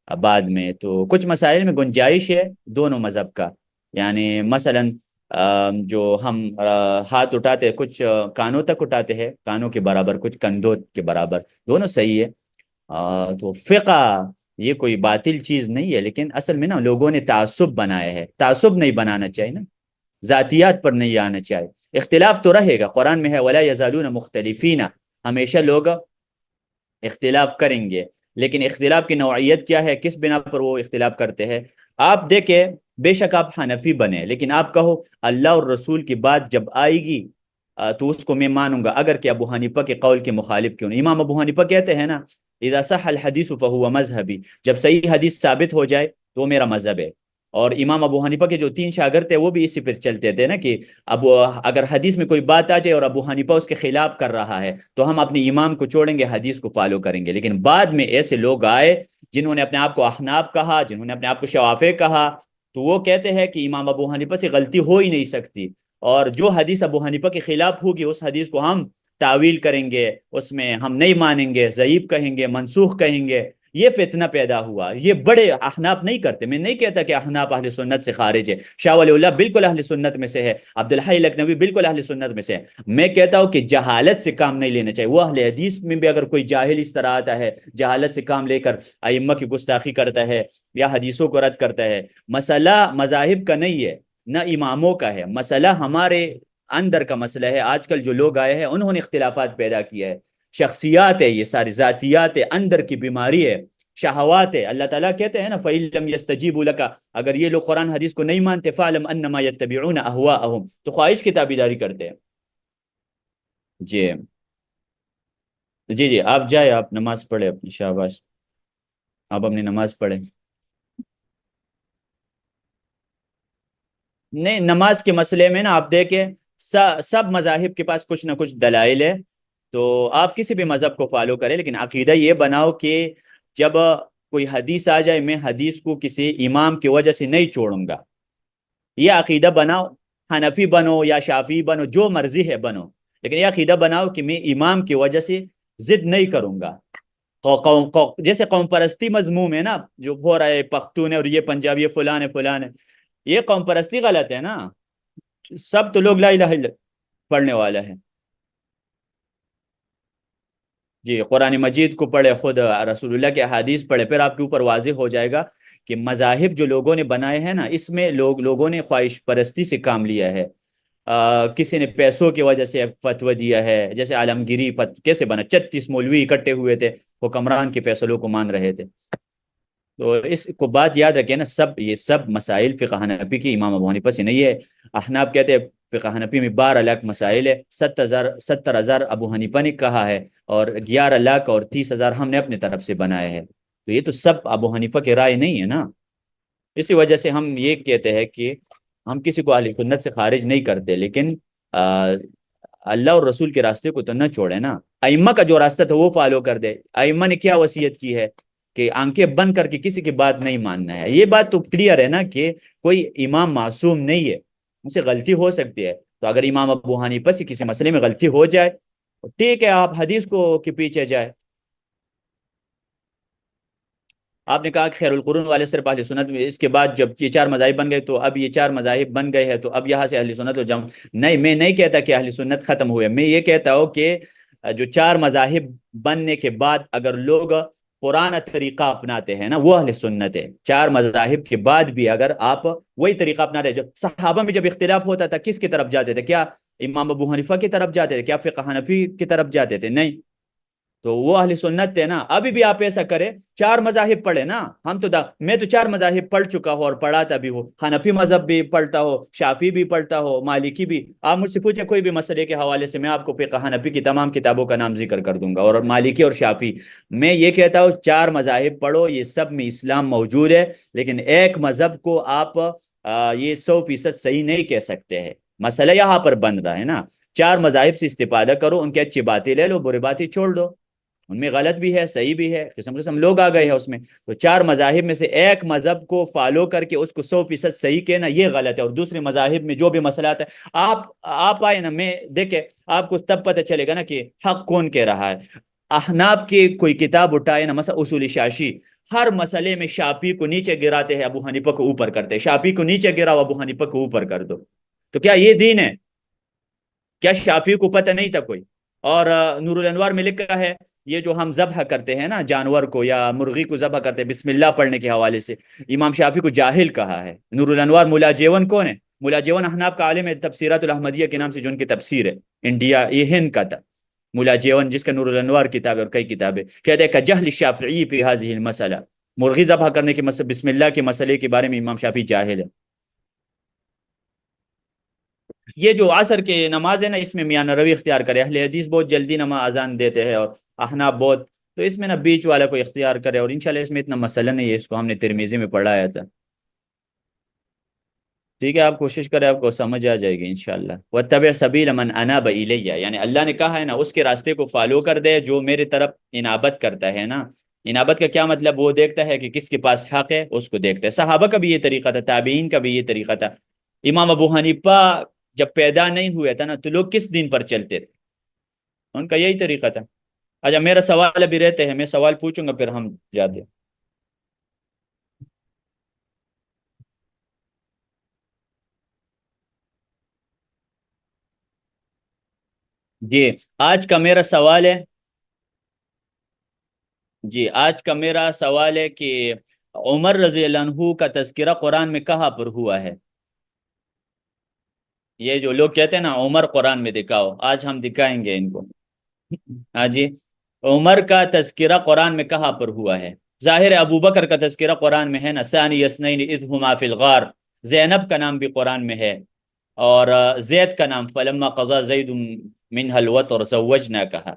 بعد میں. تو کچھ مسائل میں گنجائش ہے دونوں مذہب کا، یعنی مثلا جو ہم ہاتھ اٹھاتے ہیں کچھ کانوں تک اٹھاتے ہیں، کانوں کے برابر، کچھ کندھوں کے برابر، دونوں صحیح ہے. تو فقہ یہ کوئی باطل چیز نہیں ہے، لیکن اصل میں نا لوگوں نے تعصب بنایا ہے. تعصب نہیں بنانا چاہیے نا، ذاتیات پر نہیں آنا چاہیے. اختلاف تو رہے گا، قرآن میں ہے وَلَا يَزَالُونَ مُخْتَلِفِينَ، ہمیشہ لوگ اختلاف کریں گے، لیکن اختلاف کی نوعیت کیا ہے، کس بنا پر وہ اختلاف کرتے ہیں. آپ دیکھیں بے شک آپ حنفی بنے لیکن آپ کہو اللہ اور رسول کی بات جب آئے گی تو اس کو میں مانوں گا اگر کہ ابو حنیفہ کے قول کے مخالف کیوں نہیں. امام ابو حنیفہ کہتے ہیں نا اذا صح الحدیث فهو مذهبی، جب صحیح حدیث ثابت ہو جائے تو وہ میرا مذہب ہے. اور امام ابو حنیفہ کے جو 3 شاگرد تھے وہ بھی اسی پر چلتے تھے نا کہ اب اگر حدیث میں کوئی بات آ جائے اور ابو حنیفہ اس کے خلاف کر رہا ہے تو ہم اپنے امام کو چھوڑیں گے، حدیث کو فالو کریں گے. لیکن بعد میں ایسے لوگ آئے جنہوں نے اپنے آپ کو احناف کہا، جنہوں نے اپنے آپ کو شوافع کہا، تو وہ کہتے ہیں کہ امام ابو حنیفہ سے غلطی ہو ہی نہیں سکتی، اور جو حدیث ابو حنیفہ کے خلاف ہوگی اس حدیث کو ہم تعویل کریں گے، اس میں ہم نہیں مانیں گے، ضعیف کہیں گے، منسوخ کہیں گے. یہ فتنہ پیدا ہوا. یہ بڑے احناف نہیں کرتے. میں نہیں کہتا کہ احناف اہل سنت سے خارج ہے، شاہ ولی اللہ بالکل اہل سنت میں سے ہے، عبدالحی لکھنوی بالکل اہل سنت میں سے ہے. میں کہتا ہوں کہ جہالت سے کام نہیں لینا چاہیے. وہ اہل حدیث میں بھی اگر کوئی جاہل اس طرح آتا ہے جہالت سے کام لے کر ائمہ کی گستاخی کرتا ہے یا حدیثوں کو رد کرتا ہے، مسئلہ مذاہب کا نہیں ہے نہ اماموں کا ہے، مسئلہ ہمارے اندر کا مسئلہ ہے. آج کل جو لوگ آئے ہیں انہوں نے اختلافات پیدا کیا ہے، شخصیات ہے، یہ ساری ذاتیات ہے، اندر کی بیماری ہے، شہوات ہے. اللہ تعالیٰ کہتے ہیں نا فَإِن لَمْ يَسْتَجِيبُوا لَكَ، اگر یہ لوگ قرآن حدیث کو نہیں مانتے فَعْلَمْ أَنَّمَا يَتَّبِعُونَ أَهْوَاءَهُمْ، تو خواہش کی تابعداری کرتے ہیں. جی جی جی آپ جائے، آپ نماز پڑھے اپنی، شاباش آپ اپنی نماز پڑھیں. نہیں نماز کے مسئلے میں نا آپ دیکھیں سب مذاہب کے پاس کچھ نہ کچھ دلائل ہے، تو آپ کسی بھی مذہب کو فالو کریں لیکن عقیدہ یہ بناؤ کہ جب کوئی حدیث آ جائے میں حدیث کو کسی امام کی وجہ سے نہیں چھوڑوں گا. یہ عقیدہ بناؤ، حنفی بنو یا شافی بنو، جو مرضی ہے بنو، لیکن یہ عقیدہ بناؤ کہ میں امام کی وجہ سے ضد نہیں کروں گا. جیسے قوم پرستی مضموم ہے نا، جو ہو رہا ہے پختون ہے اور یہ پنجابی ہے فلان ہے فلان ہے، یہ قوم پرستی غلط ہے نا. سب تو لوگ لا الہ الا پڑھنے والا ہے. جی قرآن مجید کو پڑھے، خود رسول اللہ کے احادیث پڑھے، پھر آپ کے اوپر واضح ہو جائے گا کہ مذاہب جو لوگوں نے بنائے ہیں نا، اس میں لوگوں نے خواہش پرستی سے کام لیا ہے. کسی نے پیسوں کی وجہ سے فتویٰ دیا ہے، جیسے عالمگیری کیسے بنا، 36 مولوی اکٹھے ہوئے تھے، حکمران کے فیصلوں کو مان رہے تھے. تو اس کو بات یاد رکھیں نا، یہ سب مسائل فقہ حنفی کی امام ابو حنیفہ سے نہیں ہے. احناف کہتے ہیں فقہ حنفی میں 12 لاکھ مسائل ہے، 70,000 ابو حنیفہ نے کہا ہے، اور 11 لاکھ اور 30,000 ہم نے اپنے طرف سے بنائے ہیں. تو یہ تو سب ابو حنیفہ کی رائے نہیں ہے نا. اسی وجہ سے ہم یہ کہتے ہیں کہ ہم کسی کو اہل سنت سے خارج نہیں کرتے، لیکن اللہ اور رسول کے راستے کو تو نہ چھوڑے نا. ائمہ کا جو راستہ تھا وہ فالو کر دے. ائمہ نے کیا وصیت کی ہے کہ آنکھیں بند کر کے کسی کی بات نہیں ماننا ہے. یہ بات تو کلیئر ہے نا کہ کوئی امام معصوم نہیں ہے، ان سے غلطی ہو سکتی ہے. تو اگر امام ابو حنیفہ سے کسی مسئلے میں غلطی ہو جائے، ٹھیک ہے، آپ حدیث کو کے پیچھے جائے. آپ نے کہا کہ خیر القرون والے صرف اہل سنت میں، اس کے بعد جب یہ 4 مذاہب بن گئے تو اب یہ 4 مذاہب بن گئے ہیں تو اب یہاں سے اہل سنت ہو جاؤں. نہیں، میں نہیں کہتا کہ اہل سنت ختم ہوئے. میں یہ کہتا ہوں کہ جو 4 مذاہب بننے کے بعد اگر لوگ پرانا طریقہ اپناتے ہیں نا، وہ اہل سنت ہے. 4 مذاہب کے بعد بھی اگر آپ وہی طریقہ اپناتے ہیں، جب صحابہ میں جب اختلاف ہوتا تھا کس کی طرف جاتے تھے؟ کیا امام ابو حنیفہ کی طرف جاتے تھے؟ کیا فقہ حنفی کی طرف جاتے تھے؟ نہیں. تو وہ اہل سنت تھے نا. ابھی بھی آپ ایسا کریں، 4 مذاہب پڑھے نا. میں تو 4 مذاہب پڑھ چکا ہوں اور پڑھاتا بھی ہوں. حنفی مذہب بھی پڑھتا ہو، شافی بھی پڑھتا ہو، مالکی بھی. آپ مجھ سے پوچھیں کوئی بھی مسئلے کے حوالے سے، میں آپ کو فقہ حنفی کی تمام کتابوں کا نام ذکر کر دوں گا، اور مالکی اور شافی. میں یہ کہتا ہوں 4 مذاہب پڑھو، یہ سب میں اسلام موجود ہے، لیکن ایک مذہب کو آپ یہ 100% صحیح نہیں کہہ سکتے ہیں. مسئلہ یہاں پر بن رہا ہے نا. 4 مذاہب سے استفادہ کرو، ان کی اچھی باتیں لے لو، بری باتیں چھوڑ دو. ان میں غلط بھی ہے، صحیح بھی ہے، قسم قسم لوگ آ گئے ہیں اس میں. تو 4 مذاہب میں سے ایک مذہب کو فالو کر کے اس کو 100% صحیح کہنا یہ غلط ہے. اور دوسرے مذاہب میں جو بھی مسئلہ آتا ہے، آپ آئے نا، میں دیکھے آپ کو تب پتہ چلے گا نا کہ حق کون کہہ رہا ہے. احناف کی کوئی کتاب اٹھائے نا، مثلا اصول شاشی، ہر مسئلے میں شافی کو نیچے گراتے ہیں، ابو حنیفہ کو اوپر کرتے ہیں. شافی کو نیچے گراؤ، ابو حنیفہ کو اوپر کر دو. تو کیا یہ دین ہے؟ کیا شافی کو پتہ نہیں تھا کوئی؟ اور نور الانوار میں لکھا ہے یہ جو ہم ذبح کرتے ہیں نا جانور کو یا مرغی کو ذبح کرتے ہیں بسم اللہ پڑھنے کے حوالے سے، امام شافی کو جاہل کہا ہے. نور الانوار ملا جیون کون ہے؟ ملا جیون احناف کا عالم ہے، تفسیرات الاحمدیہ کے نام سے جو ان کی تفسیر ہے، انڈیا یہ ہند کا تھا. ملا جیون جس کا نور الانوار کتاب ہے اور کئی کتابیں، کہتے ہیں کہ جہل الشافعی فی هذه المسئلہ، مرغی ذبح کرنے کے بسم اللہ کے مسئلے کے بارے میں امام شافعی جاہل ہے. یہ جو عصر کے نماز ہے نا، اس میں میاں روی اختیار کرے. اہل حدیث بہت جلدی نماز اذان دیتے ہیں اور احناف بہت، تو اس میں نا بیچ والا کو اختیار کرے. اور انشاءاللہ اس میں اتنا مسئلہ نہیں ہے، اس کو ہم نے ترمیزی میں پڑھایا تھا. ٹھیک ہے، آپ کوشش کریں، آپ کو سمجھ آ جائے گی انشاءاللہ. وَاتَّبِعْ سَبِيلَ مَنْ أَنَابَ إِلَيَّ، یعنی اللہ نے کہا ہے نا اس کے راستے کو فالو کر دے جو میرے طرف انابت کرتا ہے نا. انابت کا کیا مطلب؟ وہ دیکھتا ہے کہ کس کے پاس حق ہے، اس کو دیکھتا ہے. صحابہ کا بھی یہ طریقہ تھا، تابعین کا بھی یہ طریقہ تھا. امام ابو حنیفہ جب پیدا نہیں ہوئے تھا نا تو لوگ کس دین پر چلتے تھے؟ ان کا یہی طریقہ تھا. اچھا میرا سوال ابھی رہتے ہیں، میں سوال پوچھوں گا پھر ہم جاتے ہیں. جی آج کا میرا سوال ہے، جی آج کا میرا سوال ہے کہ عمر رضی اللہ عنہ کا تذکرہ قرآن میں کہاں پر ہوا ہے؟ یہ جو لوگ کہتے ہیں نا عمر قرآن میں دکھاؤ، آج ہم دکھائیں گے ان کو. ہاں جی، عمر کا تذکرہ قرآن میں کہاں پر ہوا ہے؟ ظاہر ہے ابو بکر کا تذکرہ قرآن میں ہے نا، ثانی اثنین اذ ہما فی الغار. زینب کا نام بھی قرآن میں ہے، اور زید کا نام فلما قضا زید منها الوطر زوجنا کہا.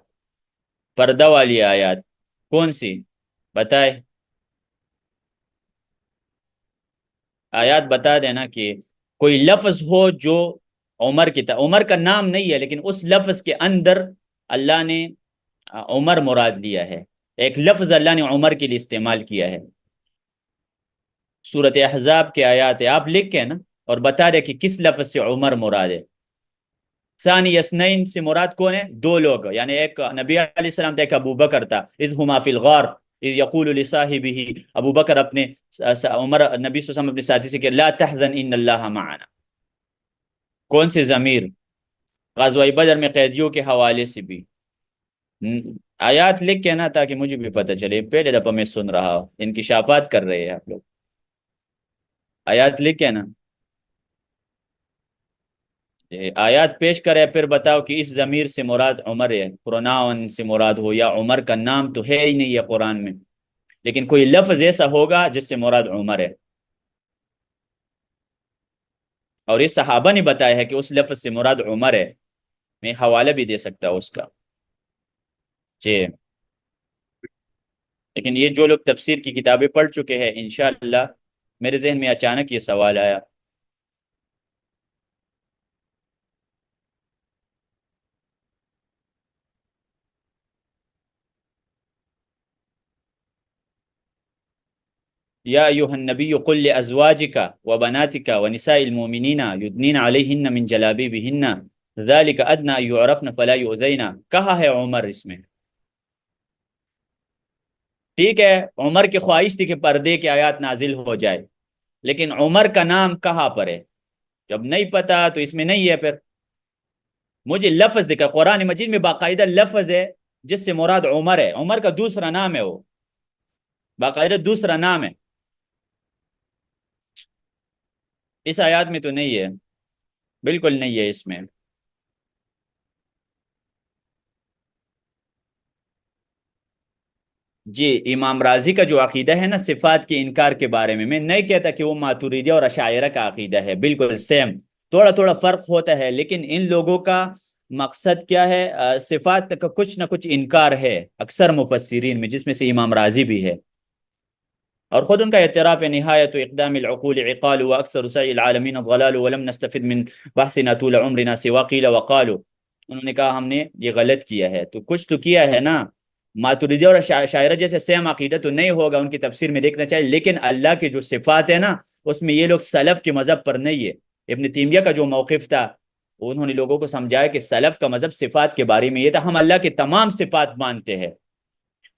پردہ والی آیات کون سی؟ بتائے، آیات بتا دینا کہ کوئی لفظ ہو جو عمر کی عمر کا نام نہیں ہے لیکن اس لفظ کے اندر اللہ نے عمر مراد لیا ہے. ایک لفظ اللہ نے عمر کے لیے استعمال کیا ہے. سورت احزاب کے آیات ہے، آپ لکھ کے نا اور بتا رہے کہ کس لفظ سے عمر مراد ہے. ثانی یسنین سے مراد کون ہے؟ دو لوگ، یعنی ایک نبی علیہ السلام تھا، ایک ابو بکر تھا. اذ ہما فی الغار اذ یقول لصاحبہ، ابو بکر اپنے عمر نبی صلی اللہ علیہ وسلم اپنے ساتھی سے کہ لا تحزن ان اللہ معنا. کون سے ضمیر؟ غزوہ بدر میں قیدیوں کے حوالے سے بھی. آیات لکھ کے نا تاکہ مجھے بھی پتہ چلے، پہلے دفعہ میں سن رہا ہوں، انکشافات کر رہے ہیں آپ لوگ. آیات لکھ کے نا آیات پیش کرے، پھر بتاؤ کہ اس ضمیر سے مراد عمر ہے، پروناؤن سے مراد ہو، یا عمر کا نام تو ہے ہی نہیں ہے قرآن میں، لیکن کوئی لفظ ایسا ہوگا جس سے مراد عمر ہے. اور یہ صحابہ نے بتایا ہے کہ اس لفظ سے مراد عمر ہے. میں حوالہ بھی دے سکتا ہوں اس کا. جی. لیکن یہ جو لوگ تفسیر کی کتابیں پڑھ چکے ہیں، انشاءاللہ میرے ذہن میں اچانک یہ سوال آیا. یا ایوہ النبی قل لازواجک وبناتک ونساء المؤمنین یدنین علیہن من جلابیبہن ذالک ادنی ان یعرفن فلا یؤذین. کہا ہے عمر اس میں. ٹھیک ہے، عمر کی خواہش تھی کہ پردے کی آیات نازل ہو جائے، لیکن عمر کا نام کہاں پر ہے؟ جب نہیں پتا تو اس میں نہیں ہے. پھر مجھے لفظ دکھا، قرآن مجید میں باقاعدہ لفظ ہے جس سے مراد عمر ہے. عمر کا دوسرا نام ہے، وہ باقاعدہ دوسرا نام ہے. اس آیات میں تو نہیں ہے، بالکل نہیں ہے اس میں. جی، امام راضی کا جو عقیدہ ہے نا صفات کے انکار کے بارے میں نہیں کہتا کہ وہ ماتوریدیہ اور اشاعرہ کا عقیدہ ہے، بالکل سیم. تھوڑا تھوڑا فرق ہوتا ہے، لیکن ان لوگوں کا مقصد کیا ہے؟ صفات کا کچھ نہ کچھ انکار ہے اکثر مفسرین میں، جس میں سے امام راضی بھی ہے. اور خود ان کا اعتراف ہے نہایت اقدام العقول عقال واکثر سعی العالمین ضلال ولم نستفد من بحثنا طول عمرنا سوا قیل وقالوا. انہوں نے کہا ہم نے یہ غلط کیا ہے، تو کچھ تو کیا ہے نا. ماتریدی اور شاعرہ جیسے سیم عقیدہ تو نہیں ہوگا، ان کی تفسیر میں دیکھنا چاہیے، لیکن اللہ کے جو صفات ہے نا اس میں یہ لوگ سلف کے مذہب پر نہیں ہے. ابن تیمیہ کا جو موقف تھا، انہوں نے لوگوں کو سمجھایا کہ سلف کا مذہب صفات کے بارے میں یہ تھا، ہم اللہ کے تمام صفات مانتے ہیں.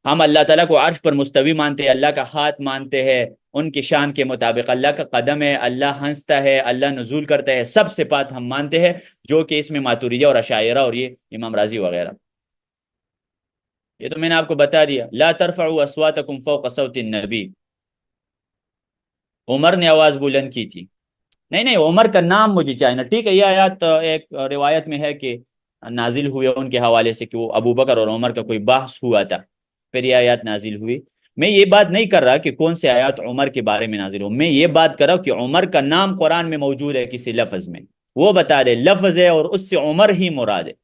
ہم اللہ تعالیٰ کو عرش پر مستوی مانتے ہیں، اللہ کا ہاتھ مانتے ہیں ان کی شان کے مطابق، اللہ کا قدم ہے، اللہ ہنستا ہے، اللہ نزول کرتا ہے، سب صفات ہم مانتے ہیں، جو کہ اس میں ماتوریدیہ اور اشاعرہ اور یہ امام راضی وغیرہ. یہ تو میں نے آپ کو بتا دیا. لا ترفعوا اصواتکم فوق صوت النبی. عمر نے آواز بلند کی تھی. نہیں نہیں، عمر کا نام مجھے چاہیے نا. ٹھیک ہے، یہ آیات ایک روایت میں ہے کہ نازل ہوئے ان کے حوالے سے کہ وہ ابو بکر اور عمر کا کوئی بحث ہوا تھا، پھر یہ آیات نازل ہوئی. میں یہ بات نہیں کر رہا کہ کون سے آیات عمر کے بارے میں نازل ہو، میں یہ بات کر رہا ہوں کہ عمر کا نام قرآن میں موجود ہے کسی لفظ میں، وہ بتا رہے لفظ ہے اور اس سے عمر ہی مراد ہے.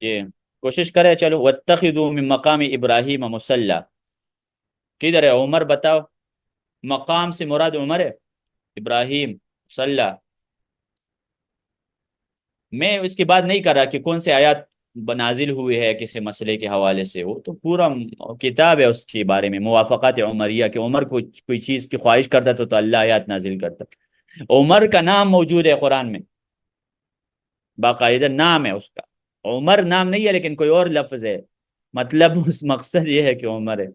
یہ کوشش کرے. چلو، واتخذوا من مقام ابراہیم مصلی. کدھر ہے عمر؟ بتاؤ. مقام سے مراد عمر ہے؟ ابراہیم صلی. میں اس کی بات نہیں کر رہا کہ کون سے آیات نازل ہوئی ہے کسی مسئلے کے حوالے سے، وہ تو پورا کتاب ہے اس کے بارے میں، موافقات عمریہ، کہ عمر کو کوئی چیز کی خواہش کرتا تو اللہ آیات نازل کرتا. عمر کا نام موجود ہے قرآن میں، باقاعدہ نام ہے اس کا. عمر نام نہیں ہے لیکن کوئی اور لفظ ہے، مطلب اس مقصد یہ ہے کہ عمر ہے.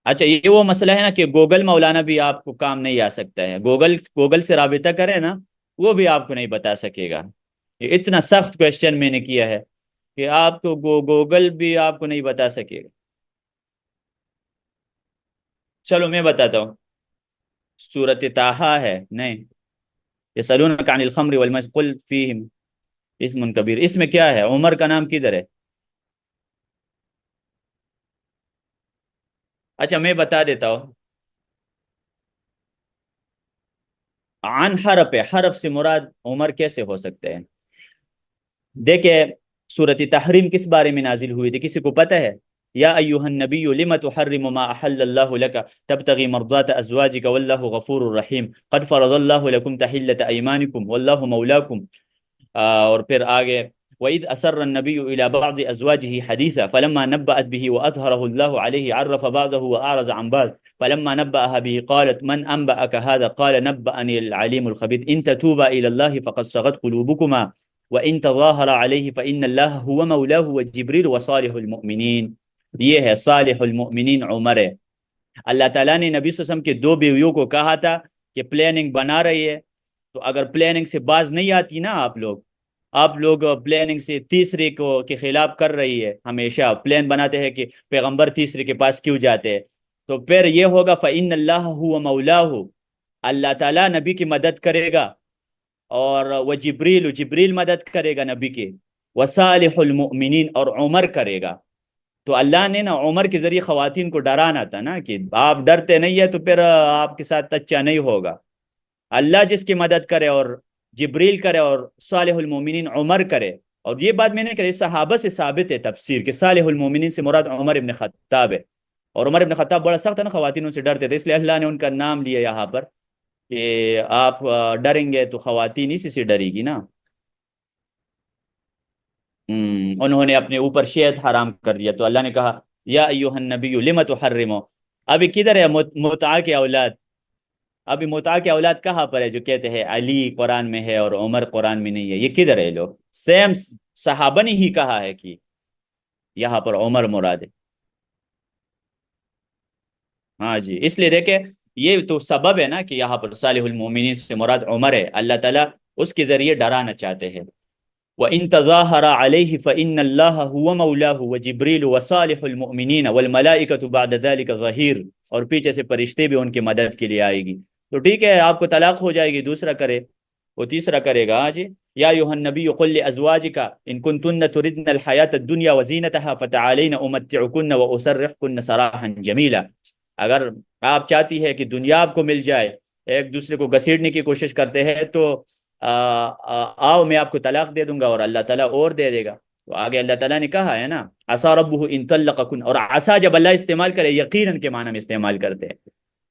اچھا، یہ وہ مسئلہ ہے نا کہ گوگل مولانا بھی آپ کو کام نہیں آ سکتا ہے. گوگل سے رابطہ کرے نا، وہ بھی آپ کو نہیں بتا سکے گا. یہ اتنا سخت کوشچن میں نے کیا ہے کہ آپ کو گوگل بھی آپ کو نہیں بتا سکے گا. چلو میں بتاتا ہوں. سورت طٰہٰ ہے نہیں. یسألونک عن الخمر والمیسر قل فیہم اسم کبیر. اس میں کیا ہے؟ عمر کا نام کدھر ہے؟ اچھا میں بتا دیتا ہوں. عن حرف ہے، حرف سے مراد عمر کیسے ہو سکتے ہیں؟ دیکھیں، سورت تحریم کس بارے میں نازل ہوئی تھی؟ کسی کو پتہ ہے؟ یا ایہا النبی لم تحرم ما احل اللہ لک تبتغی مرضات ازواجک واللہ غفور الرحیم قد فرض اللہ لکم تحلت ایمانکم واللہ مولاکم. اور پھر آگے وَإِذْ أَسَرَّ النَّبِيُّ إِلَى بَعْضِ أَزْوَاجِهِ حَدِيثًا فَلَمَّا نَبَّأَتْ بِهِ وَأَظْهَرَهُ اللَّهُ عَلَيْهِ عَرَّفَ بَعْضَهُ وَأَعْرَضَ عَنْ بَعْضٍ فَلَمَّا نَبَّأَهَا بِهِ قَالَتْ مَنْ أَنْبَأَكَ هَذَا قَالَ نَبَّأَنِي الْعَلِيمُ الْخَبِيرُ إِنْ تَتُوبَا إِلَى اللَّهِ فَقَدْ صَغَتْ قُلُوبُكُمَا وَإِنْ تَظَاهَرَا عَلَيْهِ فَإِنَّ اللَّهَ هُوَ مَوْلَاهُ وَجِبْرِيلُ وَصَالِحُ الْمُؤْمِنِينَ. یہ ہے صالح المؤمنین عمر ہے. اللہ تعالیٰ نے نبی صلی اللہ علیہ وسلم کے دو بیویوں کو کہا تھا کہ پلاننگ بنا رہی ہے، تو اگر پلاننگ سے باز نہیں آتی نا آپ لوگ پلاننگ سے تیسرے کو کے خلاف کر رہی ہے، ہمیشہ پلان بناتے ہیں کہ پیغمبر تیسرے کے پاس کیوں جاتے ہیں، تو پھر یہ ہوگا فَإِنَّ اللَّهَ هُوَ مَوْلَاهُ، اللہ تعالیٰ نبی کی مدد کرے گا، اور وہ جبریل مدد کرے گا نبی کی، وصالح المؤمنین اور عمر کرے گا. تو اللہ نے نا عمر کے ذریعے خواتین کو ڈرانا تھا نا کہ آپ ڈرتے نہیں ہے تو پھر آپ کے ساتھ اچھا نہیں ہوگا. اللہ جس کی مدد کرے اور جبریل کرے اور صالح المومنین عمر کرے. اور یہ بات میں نے کہی صحابہ سے ثابت ہے تفسیر کہ صالح المومنین سے مراد عمر ابن خطاب ہے، اور عمر ابن خطاب بڑا سخت ہے نا، خواتینوں سے ڈرتے تھے، اس لیے اللہ نے ان کا نام لیا یہاں پر کہ آپ ڈریں گے تو خواتین اسی سے ڈری گی نا. انہوں نے اپنے اوپر شہد حرام کر دیا تو اللہ نے کہا یا ایوہ النبی لم تحرم. ابھی کدھر ہے متعا کے اولاد؟ ابھی متعا کے اولاد کہاں پر ہے جو کہتے ہیں علی قرآن میں ہے اور عمر قرآن میں نہیں ہے؟ یہ کدھر ہے لوگ؟ سیم صحابہ نے ہی کہا ہے کہ یہاں پر عمر مراد ہے. ہاں جی، اس لیے دیکھیں یہ تو سبب ہے نا کہ یہاں پر صالح المومنین سے مراد عمر ہے، اللہ تعالیٰ اس کے ذریعے ڈرانا چاہتے ہیں. وَإِن تَظَاهَرَ عَلَيْهِ فَإِنَّ اللَّهَ هُوَ مَوْلَاهُ وَجِبْرِيلُ وَصَالِحُ الْمُؤْمِنِينَ وَالْمَلَائِكَةُ بَعْدَ ذَلِكَ ظَهِيرٌ. اور پیچھے سے فرشتے بھی ان کی مدد کے لیے آئے گی. تو ٹھیک ہے، آپ کو طلاق ہو جائے گی، دوسرا کرے، وہ تیسرا کرے گا. ہاں جی، یا ایھا النبی قل لازواجک ان کنتن تردن الحیات الدنیا وزینتها فتعالین امتعکن واسرحکن سراحا جمیلا. اگر آپ چاہتی ہے کہ دنیا آپ کو مل جائے، ایک دوسرے کو گھسیٹنے کی کوشش کرتے ہیں، تو آؤ میں آپ کو طلاق دے دوں گا، اور اللہ تعالیٰ اور دے دے گا. تو آگے اللہ تعالیٰ نے کہا ہے نا عسى ربه ان طلقكن، اور عسى جب اللہ استعمال کرے یقیناً کے معنی میں استعمال کرتے ہیں.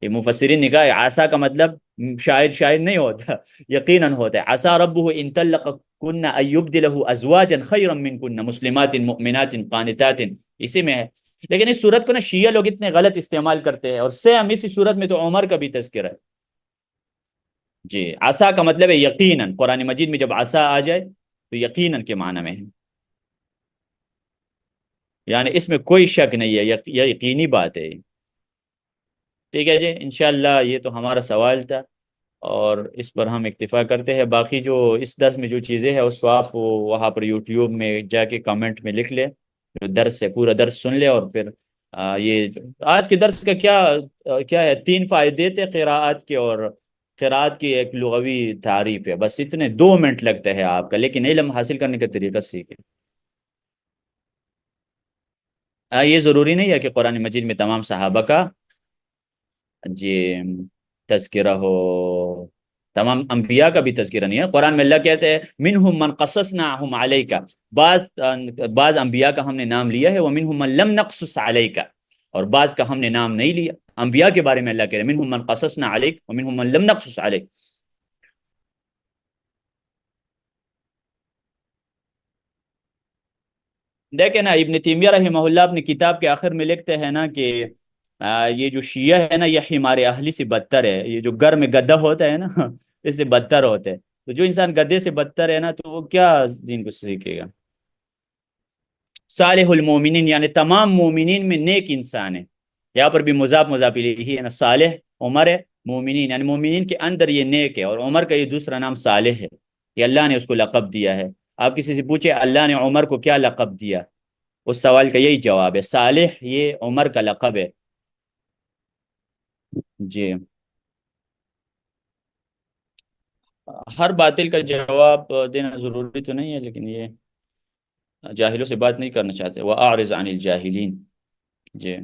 یہ مفسرین نے کہا عسى کا مطلب شاید نہیں ہوتا، یقیناً ہوتا ہے. عسى ربه ان طلقكن ان يبدله ازواجا خيرا منكن مسلمات مؤمنات قانتات، اسی میں ہے. لیکن اس صورت کو نا شیعہ لوگ اتنے غلط استعمال کرتے ہیں، اور سیم اسی صورت میں تو عمر کا بھی تذکرہ ہے. جی، عسا کا مطلب ہے یقیناً، قرآن مجید میں جب عسا آ جائے تو یقیناً کے معنی میں ہے، یعنی اس میں کوئی شک نہیں ہے، یہ یقینی بات ہے. ٹھیک ہے جی، انشاءاللہ یہ تو ہمارا سوال تھا اور اس پر ہم اکتفا کرتے ہیں. باقی جو اس درس میں جو چیزیں ہیں اس کو آپ وہاں پر یوٹیوب میں جا کے کامنٹ میں لکھ لیں، جو درس ہے پورا درس سن لیں. اور پھر یہ آج کے درس کا کیا ہے، 3 فائدے تھے قراءت کے، اور قراءت کی ایک لغوی تعریف ہے، بس اتنے 2 منٹ لگتا ہے آپ کا، لیکن علم حاصل کرنے کا طریقہ سیکھیں. یہ ضروری نہیں ہے کہ قرآن مجید میں تمام صحابہ کا جی تذکرہ ہو، تمام انبیاء کا بھی تذکرہ نہیں ہے. قرآن میں اللہ کہتے ہیں منہم من قصصناہم علیکا، بعض انبیاء کا ہم نے نام لیا ہے، ومنہم من لم نقصص علیکا، اور بعض کا ہم نے نام نہیں لیا. انبیاء کے بارے میں اللہ کہتے ہیں منہم من قصصنا علیک ومنہم من لم نقصص علیک. دیکھیں نا ابن تیمیہ رحمہ اللہ اپنی کتاب کے آخر میں لکھتے ہیں نا کہ یہ جو شیعہ ہے نا یہ حمار اہلی سے بدتر ہے. یہ جو گھر میں گدھا ہوتا ہے نا اس سے بدتر ہوتا ہے. تو جو انسان گدھے سے بدتر ہے نا تو وہ کیا دین کو سیکھے گا؟ صالح المومنین یعنی تمام مومنین میں نیک انسان ہے. یہاں پر بھی مضاف الیہ ہے نا، صالح عمر ہے، مومنین یعنی مومنین کے اندر یہ نیک ہے. اور عمر کا یہ دوسرا نام صالح ہے، یہ اللہ نے اس کو لقب دیا ہے. آپ کسی سے پوچھے اللہ نے عمر کو کیا لقب دیا، اس سوال کا یہی جواب ہے صالح، یہ عمر کا لقب ہے. جی، ہر باطل کا جواب دینا ضروری تو نہیں ہے، لیکن یہ جاہلوں سے بات نہیں کرنا چاہتے. وَأَعْرِضْ عَنِ الْجَاهِلِينَ. جی،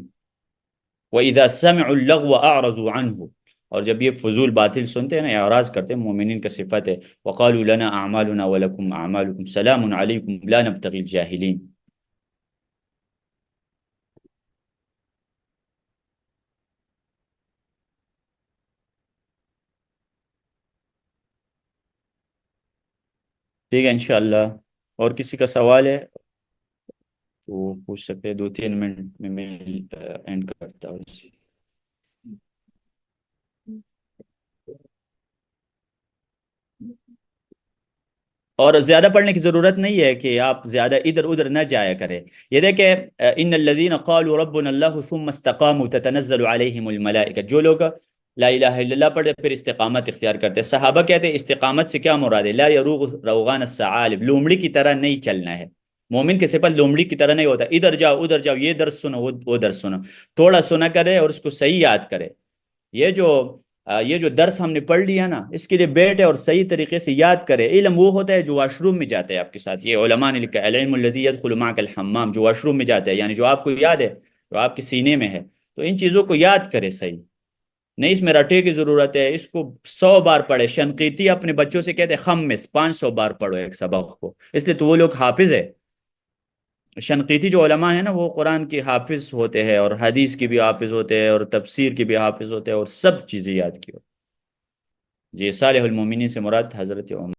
وَإِذَا سَمِعُوا اللَّغْوَ أَعْرَضُوا عَنْهُ. اور جب یہ فضول باطل سنتے ہیں نا اعراض کرتے ہیں. مومنین کا صفت ہے وَقَالُوا لَنَا أَعْمَالُنَا وَلَكُمْ أَعْمَالُكُمْ سَلَامٌ عَلَيْكُمْ لَا نَبْتَغِي الْجَاهِلِينَ. ٹھیک ہے انشاءاللہ. اور کسی کا سوال ہے تو پوچھ سکتے ہیں. 2-3 منٹ میں اینڈ کرتا ہوں. اور زیادہ پڑھنے کی ضرورت نہیں ہے کہ آپ زیادہ ادھر ادھر نہ جایا کریں. یہ دیکھیں ان الذين قالوا ربنا الله ثم استقاموا تتنزل عليهم الملائکہ. جو لوگ لا الہ الا اللہ پڑھتے پھر استقامت اختیار کرتے. صحابہ کہتے ہیں استقامت سے کیا مراد ہے؟ لا يروغ روغان الثعالب، لومڑی کی طرح نہیں چلنا ہے. مومن کے صفت لومڑی کی طرح نہیں ہوتا ادھر جاؤ ادھر جاؤ، یہ درس سنو وہ درس سنو. تھوڑا سنا کرے اور اس کو صحیح یاد کرے. یہ جو یہ جو درس ہم نے پڑھ لیا نا، اس کے لیے بیٹھے اور صحیح طریقے سے یاد کرے. علم وہ ہوتا ہے جو واش روم میں جاتا ہے آپ کے ساتھ. یہ علماء نے لکھا ہے العلم الذی یدخل معک الحمام، جو واش روم میں جاتا ہے، یعنی جو آپ کو یاد ہے، جو آپ کے سینے میں ہے. تو ان چیزوں کو یاد کرے صحیح. نہیں اس میں رٹے کی ضرورت ہے. اس کو 100 بار پڑھے. شنقیطی اپنے بچوں سے کہتے ہیں خمس 500 بار پڑھو ایک سبق کو، اس لیے تو وہ لوگ حافظ ہے. شنقیطی جو علماء ہیں نا وہ قرآن کے حافظ ہوتے ہیں، اور حدیث کی بھی حافظ ہوتے ہیں، اور تفسیر کی بھی حافظ ہوتے ہیں، اور سب چیزیں یاد کی. جی صالح المومنین سے مراد حضرت عمر.